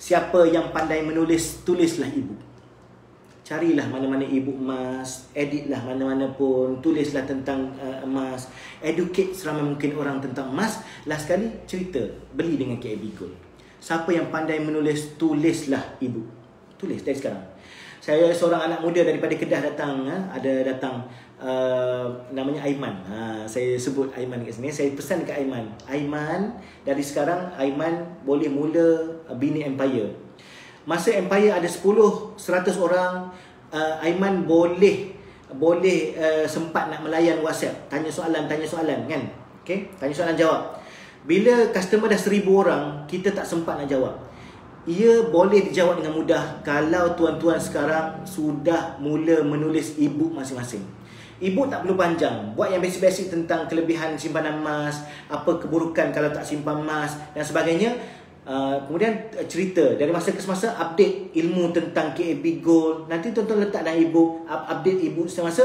siapa yang pandai menulis, tulislah ibu. Carilah mana-mana ibu emas, editlah mana-mana pun, tulislah tentang emas, educate seramai mungkin orang tentang emas. Last sekali cerita, beli dengan KAB Gold. Siapa yang pandai menulis, tulislah ibu. Tulis dari sekarang. Saya seorang anak muda daripada Kedah datang, datang namanya Aiman. Saya sebut Aiman kat sini. Saya pesan dekat Aiman. Aiman, dari sekarang Aiman boleh mula bina empire. Masa empire ada 10, 100 orang, Aiman boleh sempat nak melayan WhatsApp, tanya soalan kan. Okey, tanya soalan jawab. Bila customer dah 1000 orang, kita tak sempat nak jawab. Ia boleh dijawab dengan mudah kalau tuan-tuan sekarang sudah mula menulis e-book masing-masing. E-book tak perlu panjang. Buat yang basic-basic tentang kelebihan simpanan emas, apa keburukan kalau tak simpan emas dan sebagainya. Kemudian cerita dari masa ke semasa, update ilmu tentang KAB Gold. Nanti tuan-tuan letak dalam e-book, update e-book semasa.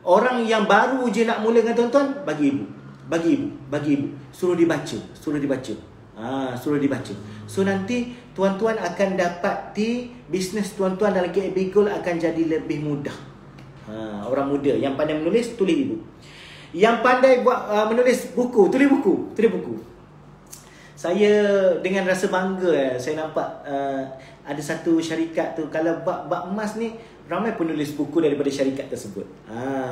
Orang yang baru je nak mula dengan tuan-tuan, bagi ibu. Suruh dibaca. Suruh dibaca. So nanti tuan-tuan akan dapati bisnes tuan-tuan dalam KAB Gold akan jadi lebih mudah. Orang muda yang pandai menulis, tulis ibu. Yang pandai buat menulis buku, tulis buku. Saya dengan rasa bangga saya nampak ada satu syarikat tu, kalau bab emas ni ramai penulis buku daripada syarikat tersebut.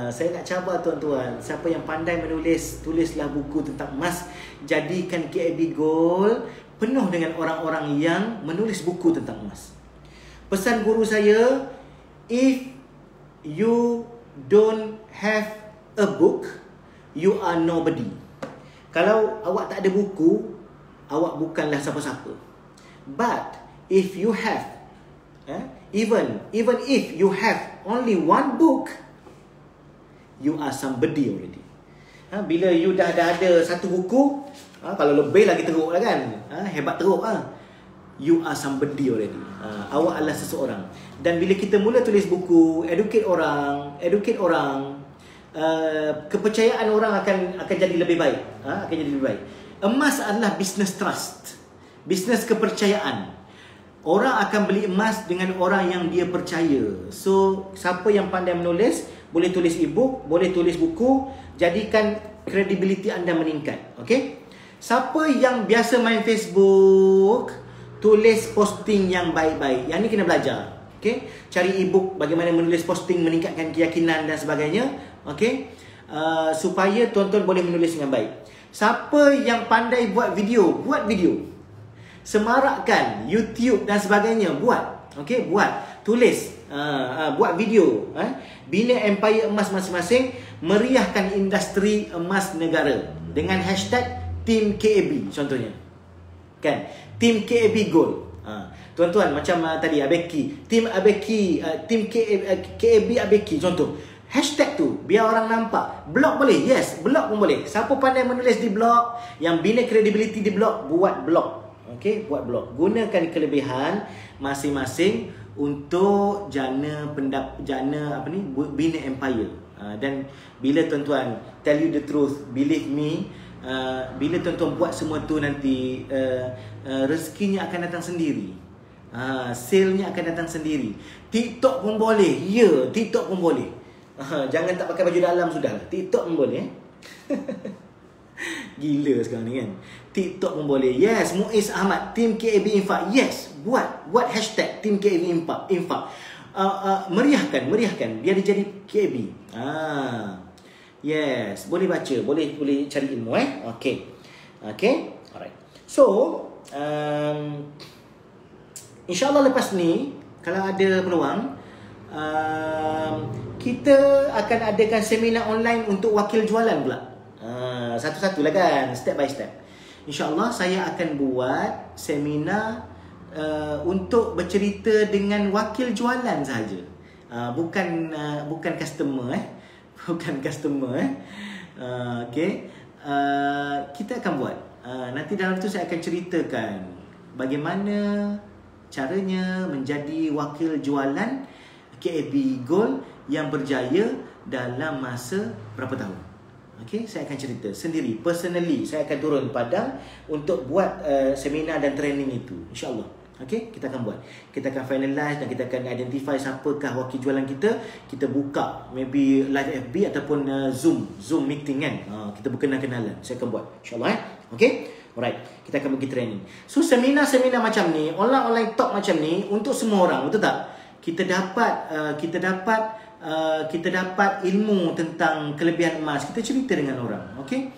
Saya nak cabar tuan-tuan, siapa yang pandai menulis, tulislah buku tentang emas. Jadikan KAB Gold penuh dengan orang-orang yang menulis buku tentang emas. Pesan guru saya, if you don't have a book, you are nobody. Kalau awak tak ada buku, awak bukanlah siapa-siapa. But if you have, even if you have only one book, you are somebody already. Bila you dah ada satu buku, kalau lebih lagi teruk lah kan, hebat teruk you are somebody already. Awak adalah seseorang. Dan bila kita mula tulis buku, educate orang, kepercayaan orang akan jadi lebih baik. Emas adalah business trust, bisnes kepercayaan. Orang akan beli emas dengan orang yang dia percaya. So, siapa yang pandai menulis, boleh tulis e-book, boleh tulis buku, jadikan credibility anda meningkat. Okey? Siapa yang biasa main Facebook, tulis posting yang baik-baik. Yang ni kena belajar. Okey? Cari e-book bagaimana menulis posting, meningkatkan keyakinan dan sebagainya. Okey? Supaya tuan-tuan boleh menulis dengan baik. Siapa yang pandai buat video, semarakkan YouTube dan sebagainya, buat. Okey, buat, tulis, buat video, bina empire emas masing-masing, meriahkan industri emas negara dengan hashtag Team KAB contohnya. Kan? Team KAB Gold. Tuan-tuan macam tadi Abeki, Team Abeki, Team KAB Abeki contoh. Hashtag tu biar orang nampak. Blog boleh? Yes, blog pun boleh. Siapa pandai menulis di blog, yang bina credibility di blog, buat blog. Okey, buat blog. Gunakan kelebihan masing-masing untuk bina empire. Dan bila tuan-tuan tell you the truth, believe me, bila tuan-tuan buat semua tu nanti rezekinya akan datang sendiri. Sale-nya akan datang sendiri. TikTok pun boleh. Ya, TikTok pun boleh. Jangan tak pakai baju dalam sudah. TikTok pun boleh. Gila sekarang ni kan. TikTok pun boleh. Yes, Muiz Ahmad, Team KAB Infak. Yes, buat hashtag Team KAB Infak. meriahkan biar dia jadi KAB. Yes, boleh baca, boleh cari ilmu Okay, alright. So InsyaAllah lepas ni, kalau ada peluang, kita akan adakan seminar online untuk wakil jualan pula. Satu-satulah kan, step by step. InsyaAllah saya akan buat seminar untuk bercerita dengan wakil jualan sahaja. Bukan customer bukan customer Okay. Kita akan buat. Nanti dalam tu saya akan ceritakan bagaimana caranya menjadi wakil jualan KAB Gold yang berjaya dalam masa berapa tahun. Okay, saya akan cerita sendiri, personally. Saya akan turun padang untuk buat seminar dan training itu, InsyaAllah. Okay, kita akan buat. Kita akan finalize dan kita akan identify siapakah wakil jualan kita. Kita buka maybe live FB ataupun Zoom meeting kan. Kita berkenalan. Saya akan buat, InsyaAllah. Okay, alright. Kita akan pergi training. So seminar-seminar macam ni, online talk macam ni untuk semua orang, betul tak? Kita dapat ilmu tentang kelebihan emas. Kita cerita dengan orang, okay?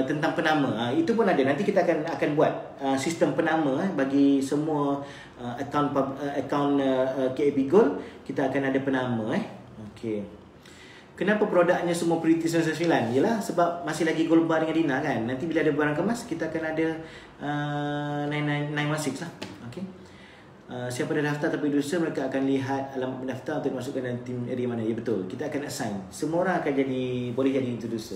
Tentang penama. Itu pun ada. Nanti kita akan buat sistem penama bagi semua akaun KAB Gold. Kita akan ada penama. Okay. Kenapa produknya semua Pretty 99? Yelah sebab masih lagi gold bar dengan Dina kan. Nanti bila ada barang kemas, kita akan ada 916 lah. Okay. Siapa dah daftar tapi dosa, mereka akan lihat alamat pendaftar untuk dimasukkan dalam tim area mana. Ya betul, kita akan assign. Semua orang akan boleh jadi introducer.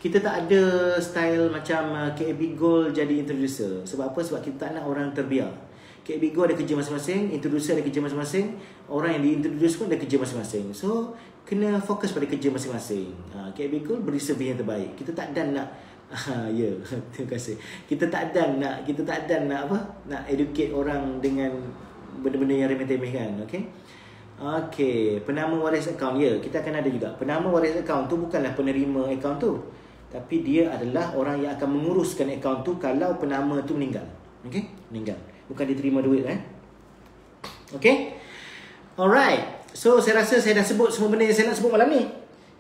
Kita tak ada style macam KAB Gold jadi introducer. Sebab apa? Sebab kita tak nak orang terbiar. KAB Gold ada kerja masing-masing, introducer ada kerja masing-masing, orang yang diintroduce pun ada kerja masing-masing. So kena fokus pada kerja masing-masing. KAB Gold beri servis yang terbaik. Kita tak dan nak terima kasih. Kita tak dan nak educate orang dengan benda-benda yang remeh-temeh kan. Okay, penama waris akaun. Ya, kita akan ada juga. Penama waris akaun tu bukanlah penerima akaun tu, tapi dia adalah orang yang akan menguruskan akaun tu kalau penama tu meninggal. Okay, meninggal. Bukan diterima duit Okay, alright. So saya rasa saya dah sebut semua benda yang saya nak sebut malam ni.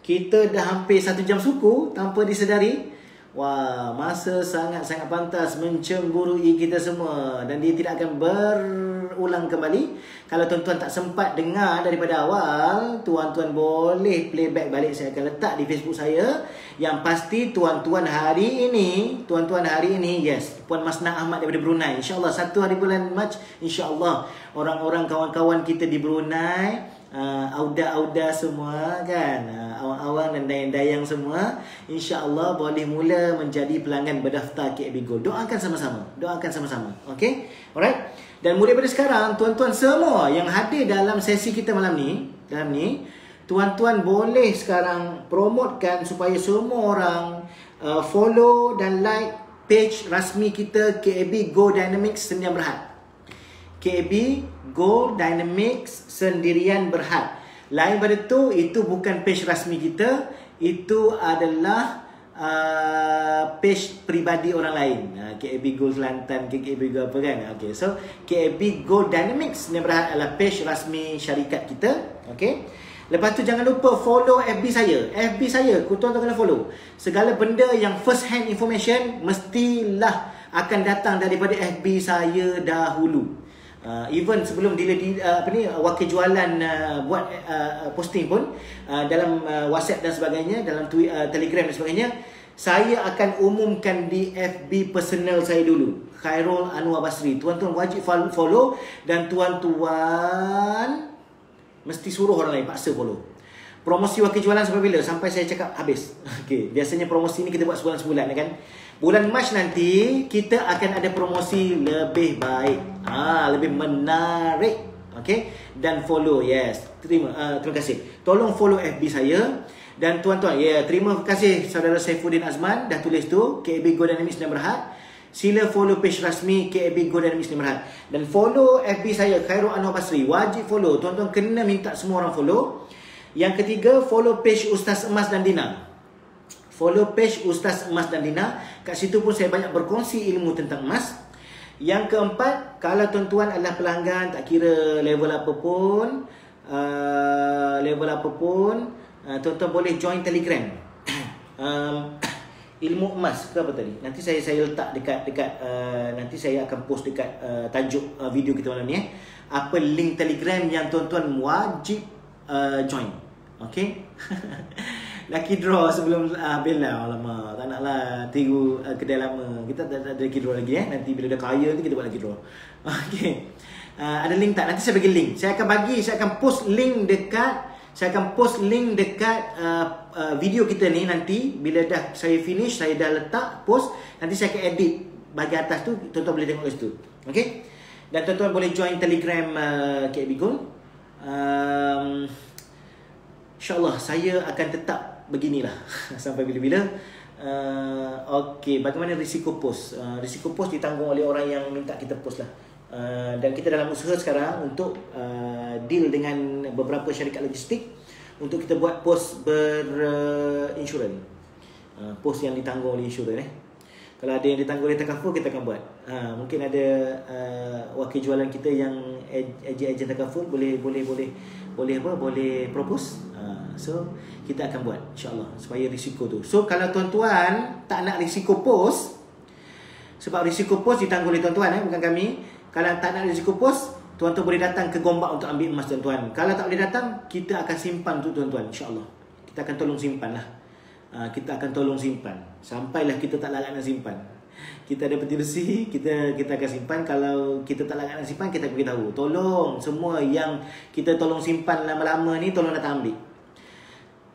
Kita dah hampir 1 jam suku tanpa disedari. Wah, masa sangat-sangat pantas mencemburui kita semua. Dan dia tidak akan berulang kembali. Kalau tuan-tuan tak sempat dengar daripada awal, tuan-tuan boleh playback balik. Saya akan letak di Facebook saya. Yang pasti tuan-tuan hari ini, yes, Puan Masna Ahmad daripada Brunei, InsyaAllah 1 hari bulan Mac, InsyaAllah orang-orang kawan-kawan kita di Brunei, Auda semua kan, awang-awang dan dayang-dayang semua, InsyaAllah boleh mula menjadi pelanggan berdaftar KAB Gold. Doakan sama-sama. Okay, alright. Dan mulai pada sekarang, tuan-tuan semua yang hadir dalam sesi kita malam ni, tuan-tuan boleh sekarang promotekan supaya semua orang follow dan like page rasmi kita KAB Gold Dynamics Sendirian Berhad. KAB Gold Dynamics Sendirian Berhad. Lain pada tu, itu bukan page rasmi kita, itu adalah page peribadi orang lain. KAB Gold Kelantan, KAB Gold apa kan. Okay, so KAB Gold Dynamics Sendirian Berhad adalah page rasmi syarikat kita. Okay. Lepas tu jangan lupa follow FB saya. FB saya, tuan-tuan kena follow. Segala benda yang first hand information mestilah akan datang daripada FB saya dahulu. Even sebelum wakil jualan buat posting pun dalam WhatsApp dan sebagainya, dalam Telegram dan sebagainya, saya akan umumkan di FB personal saya dulu, Khairul Anwar Basri. Tuan-tuan wajib follow dan tuan-tuan mesti suruh orang lain, paksa follow. Promosi wakil jualan sampai bila? Sampai saya cakap habis. Okay, biasanya promosi ni kita buat sebulan-sebulan kan. Bulan Mac nanti kita akan ada promosi lebih baik, lebih menarik. Okay, dan follow. Yes, terima kasih. Tolong follow FB saya. Dan tuan-tuan, terima kasih saudara Saifuddin Azman dah tulis tu, KAB Gold Dynamics Sendirian Berhad. Sila follow page rasmi KAB Gold Dynamics Sendirian Berhad. Dan follow FB saya, Khairul Anwar Basri. Wajib follow. Tuan-tuan kena minta semua orang follow. Yang ketiga, follow page Ustaz Emas dan Dina. Follow page Ustaz Emas dan Dina. Kat situ pun saya banyak berkongsi ilmu tentang emas. Yang keempat, kalau tuan-tuan adalah pelanggan, tak kira level apa pun, tuan-tuan boleh join Telegram. Ilmu emas ke apa tadi? Nanti saya letak dekat nanti saya akan post dekat tajuk video kita malam ni apa link Telegram yang tuan-tuan wajib join. Okey. Lucky draw sebelum Bella. Alamak, tak naklah tiru kedai lama. Kita tak ada lucky draw lagi Nanti bila dah kaya tu kita buat lucky draw. Okey. Ada link tak? Nanti saya bagi link. Saya akan post link dekat video kita ni nanti. Bila dah saya finish, saya dah letak post, nanti saya akan edit bahagian atas tu, tuan-tuan boleh tengok kat situ. Okey? Dan tuan-tuan boleh join Telegram KAB Gold. InsyaAllah saya akan tetap beginilah sampai bila-bila. Okey, bagaimana risiko post? Risiko post ditanggung oleh orang yang minta kita post lah. Dan kita dalam usaha sekarang untuk deal dengan beberapa syarikat logistik untuk kita buat post berinsurans. Post yang ditanggung oleh insurans Kalau ada yang ditanggung oleh Takaful, kita akan buat. Mungkin ada wakil jualan kita yang ejen Takaful boleh propose. So kita akan buat insya-Allah supaya risiko tu. So kalau tuan-tuan tak nak risiko post, sebab risiko post ditanggung oleh tuan-tuan bukan kami. Kalau tak nak risiko post, tuan-tuan boleh datang ke Gombak untuk ambil emas tuan-tuan. Kalau tak boleh datang, kita akan simpan untuk tuan-tuan insya-Allah. Kita akan tolong simpan lah. Kita akan tolong simpan sampailah kita tak larat nak simpan. Kita ada peti besi, kita akan simpan. Kalau kita tak larat nak simpan, kita akan beritahu. Tolong semua yang kita tolong simpan lama-lama ni, tolong datang ambil.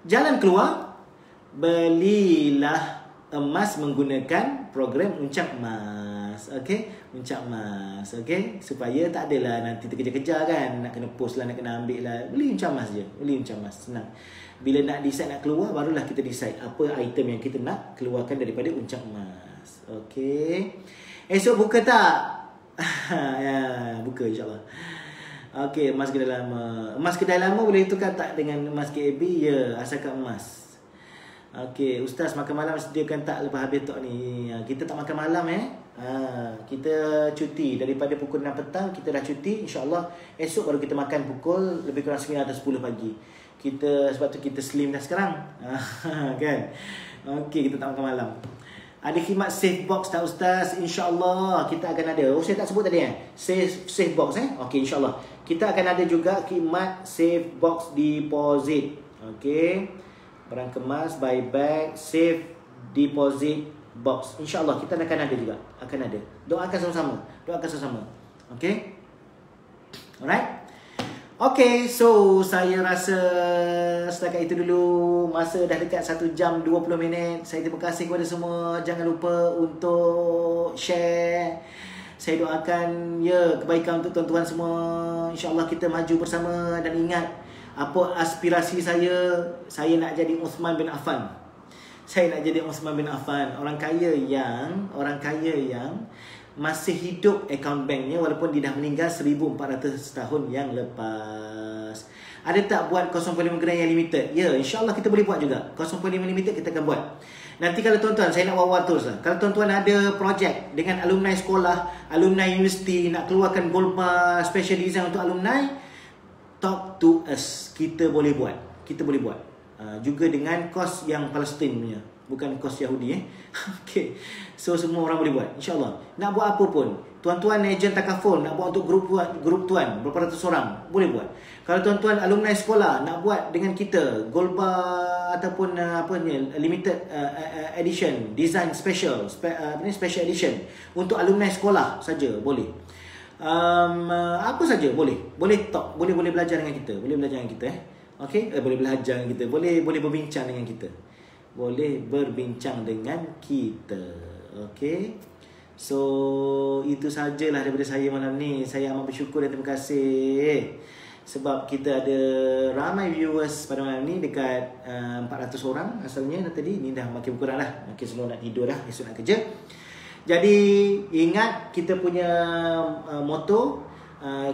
Jalan keluar, belilah emas menggunakan program Uncak Emas. Okey, Uncak Emas. Okey, supaya tak adalah nanti terkejar-kejar kan, nak kena post lah, nak kena ambil lah. Beli Uncak Emas je. Beli Uncak Emas, senang. Bila nak decide nak keluar, barulah kita decide apa item yang kita nak keluarkan daripada Uncak Emas. Okey. Esok buka tak? Ya, buka insya-Allah. Okey, emas kedai lama. Emas kedai lama boleh tukar tak dengan emas KAB? Ya, asalkan emas. Okey, Ustaz makan malam sediakan tak lepas habis talk ni? Kita tak makan malam kita cuti daripada pukul 6 petang, kita dah cuti. InsyaAllah esok baru kita makan pukul lebih kurang 9 atau 10 pagi. Sebab tu kita slim dah sekarang. Kan? Okey, kita tak makan malam. Ada khidmat safe box tak Ustaz? InsyaAllah kita akan ada. Oh, saya tak sebut tadi safe box Okey, insyaAllah kita akan ada juga khidmat safe box deposit. Okey, barang kemas, buyback, safe deposit box. InsyaAllah kita akan ada juga. Akan ada. Doakan sama-sama. Okey. Alright. Okay, so saya rasa setakat itu dulu. Masa dah dekat 1 jam 20 minit. Saya terima kasih kepada semua. Jangan lupa untuk share. Saya doakan kebaikan untuk tuan-tuan semua. InsyaAllah kita maju bersama. Dan ingat, apa aspirasi saya? Saya nak jadi Uthman bin Affan. Orang kaya yang masih hidup akaun banknya walaupun dia dah meninggal 1400 tahun yang lepas. Ada tak buat 0.5 gram yang limited? Ya, insyaAllah kita boleh buat juga. 0.5 limited kita akan buat. Nanti kalau tuan-tuan, saya nak war terus lah. Kalau tuan-tuan ada projek dengan alumni sekolah, alumni universiti, nak keluarkan gold bar, special design untuk alumni, talk to us. Kita boleh buat. Juga dengan kos yang Palestin punya, bukan kos Yahudi Okay. So semua orang boleh buat InsyaAllah. Nak buat apa pun, tuan-tuan ejen Takaful nak buat untuk grup tuan berapa ratus orang, boleh buat. Kalau tuan-tuan alumni sekolah nak buat dengan kita gold bar ataupun limited edition, design special edition untuk alumni sekolah saja, boleh. Apa saja boleh talk, boleh belajar dengan kita, Okey, boleh belajar dengan kita, boleh berbincang dengan kita. Okey. So itu sajalah daripada saya malam ni. Saya amat bersyukur dan terima kasih sebab kita ada ramai viewers pada malam ni, dekat 400 orang asalnya tadi. Ni dah makin berkurang lah, makin semua nak tidur dah, esok nak kerja. Jadi ingat kita punya motto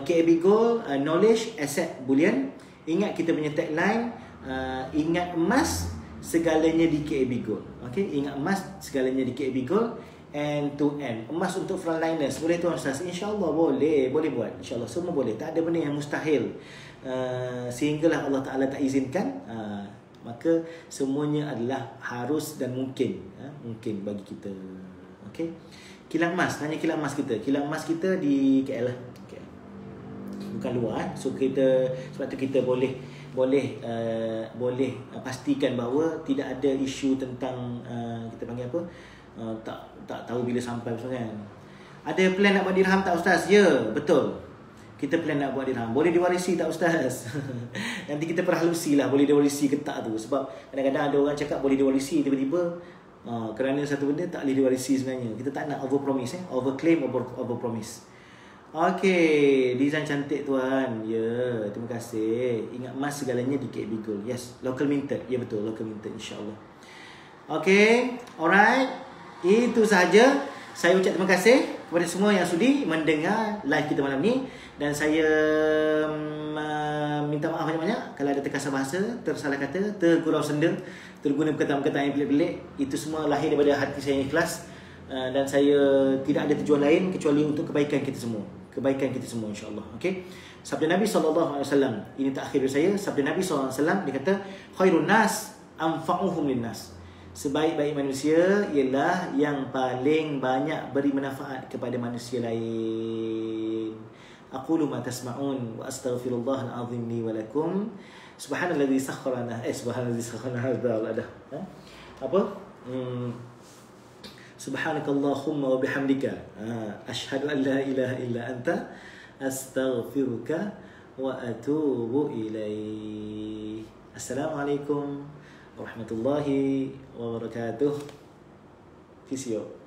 KAB Gold, knowledge, asset, bullion. Ingat kita punya tagline, ingat emas, segalanya di KAB Gold. Okey, ingat emas, segalanya di KAB Gold. end to end. Emas untuk frontliners. Boleh tuan Ustaz? InsyaAllah boleh. Boleh buat. InsyaAllah semua boleh. Tak ada benda yang mustahil. Sehinggalah Allah Ta'ala tak izinkan. Maka semuanya adalah harus dan mungkin. Mungkin bagi kita. Okay. Kilang emas. Tanya kilang emas kita. Kilang emas kita di KL lah. Okay. Bukan luar. So kita, sebab tu kita boleh pastikan bahawa tidak ada isu tentang kita panggil apa, tak tahu bila sampai kan. Ada plan nak buat dirham tak Ustaz? Ya, betul. Kita plan nak buat dirham. Boleh diwarisi tak Ustaz? Nanti kita perhalusi lah boleh diwarisi ke tak tu. Sebab kadang-kadang ada orang cakap boleh diwarisi, tiba-tiba kerana satu benda tak boleh diwarisi sebenarnya. Kita tak nak over promise, overclaim, over promise. Okey, design cantik tuan. Ya, terima kasih. Ingat emas segalanya di KB Gold. Yes, local minted. Ya betul, local minted insya-Allah. Okey, alright. Itu sahaja. Saya ucap terima kasih kepada semua yang sudi mendengar live kita malam ni, dan saya minta maaf banyak-banyak kalau ada terkasar bahasa, tersalah kata, tergurau senda, terguna perkataan-perkataan yang pelik-pelik. Itu semua lahir daripada hati saya yang ikhlas, dan saya tidak ada tujuan lain kecuali untuk kebaikan kita semua. Kebaikan kita semua insya-Allah. Okey. Sabda Nabi sallallahu alaihi wasallam, ini takhir saya. Sabda Nabi sallallahu alaihi wasallam, dia kata khairun nas anfa'uhum linnas. Sebaik-baik manusia ialah yang paling banyak beri manfaat kepada manusia lain. Aqulu ma tasma'un wa astaghfirullahal azim li wa lakum. Subhanalladzi sakhkhara hadza apa? Subhanakallahumma wa bihamdika asyhadu an la ilaha illa anta astaghfiruka wa atubu ilaih. Assalamualaikum warahmatullahi wabarakatuh. Visio.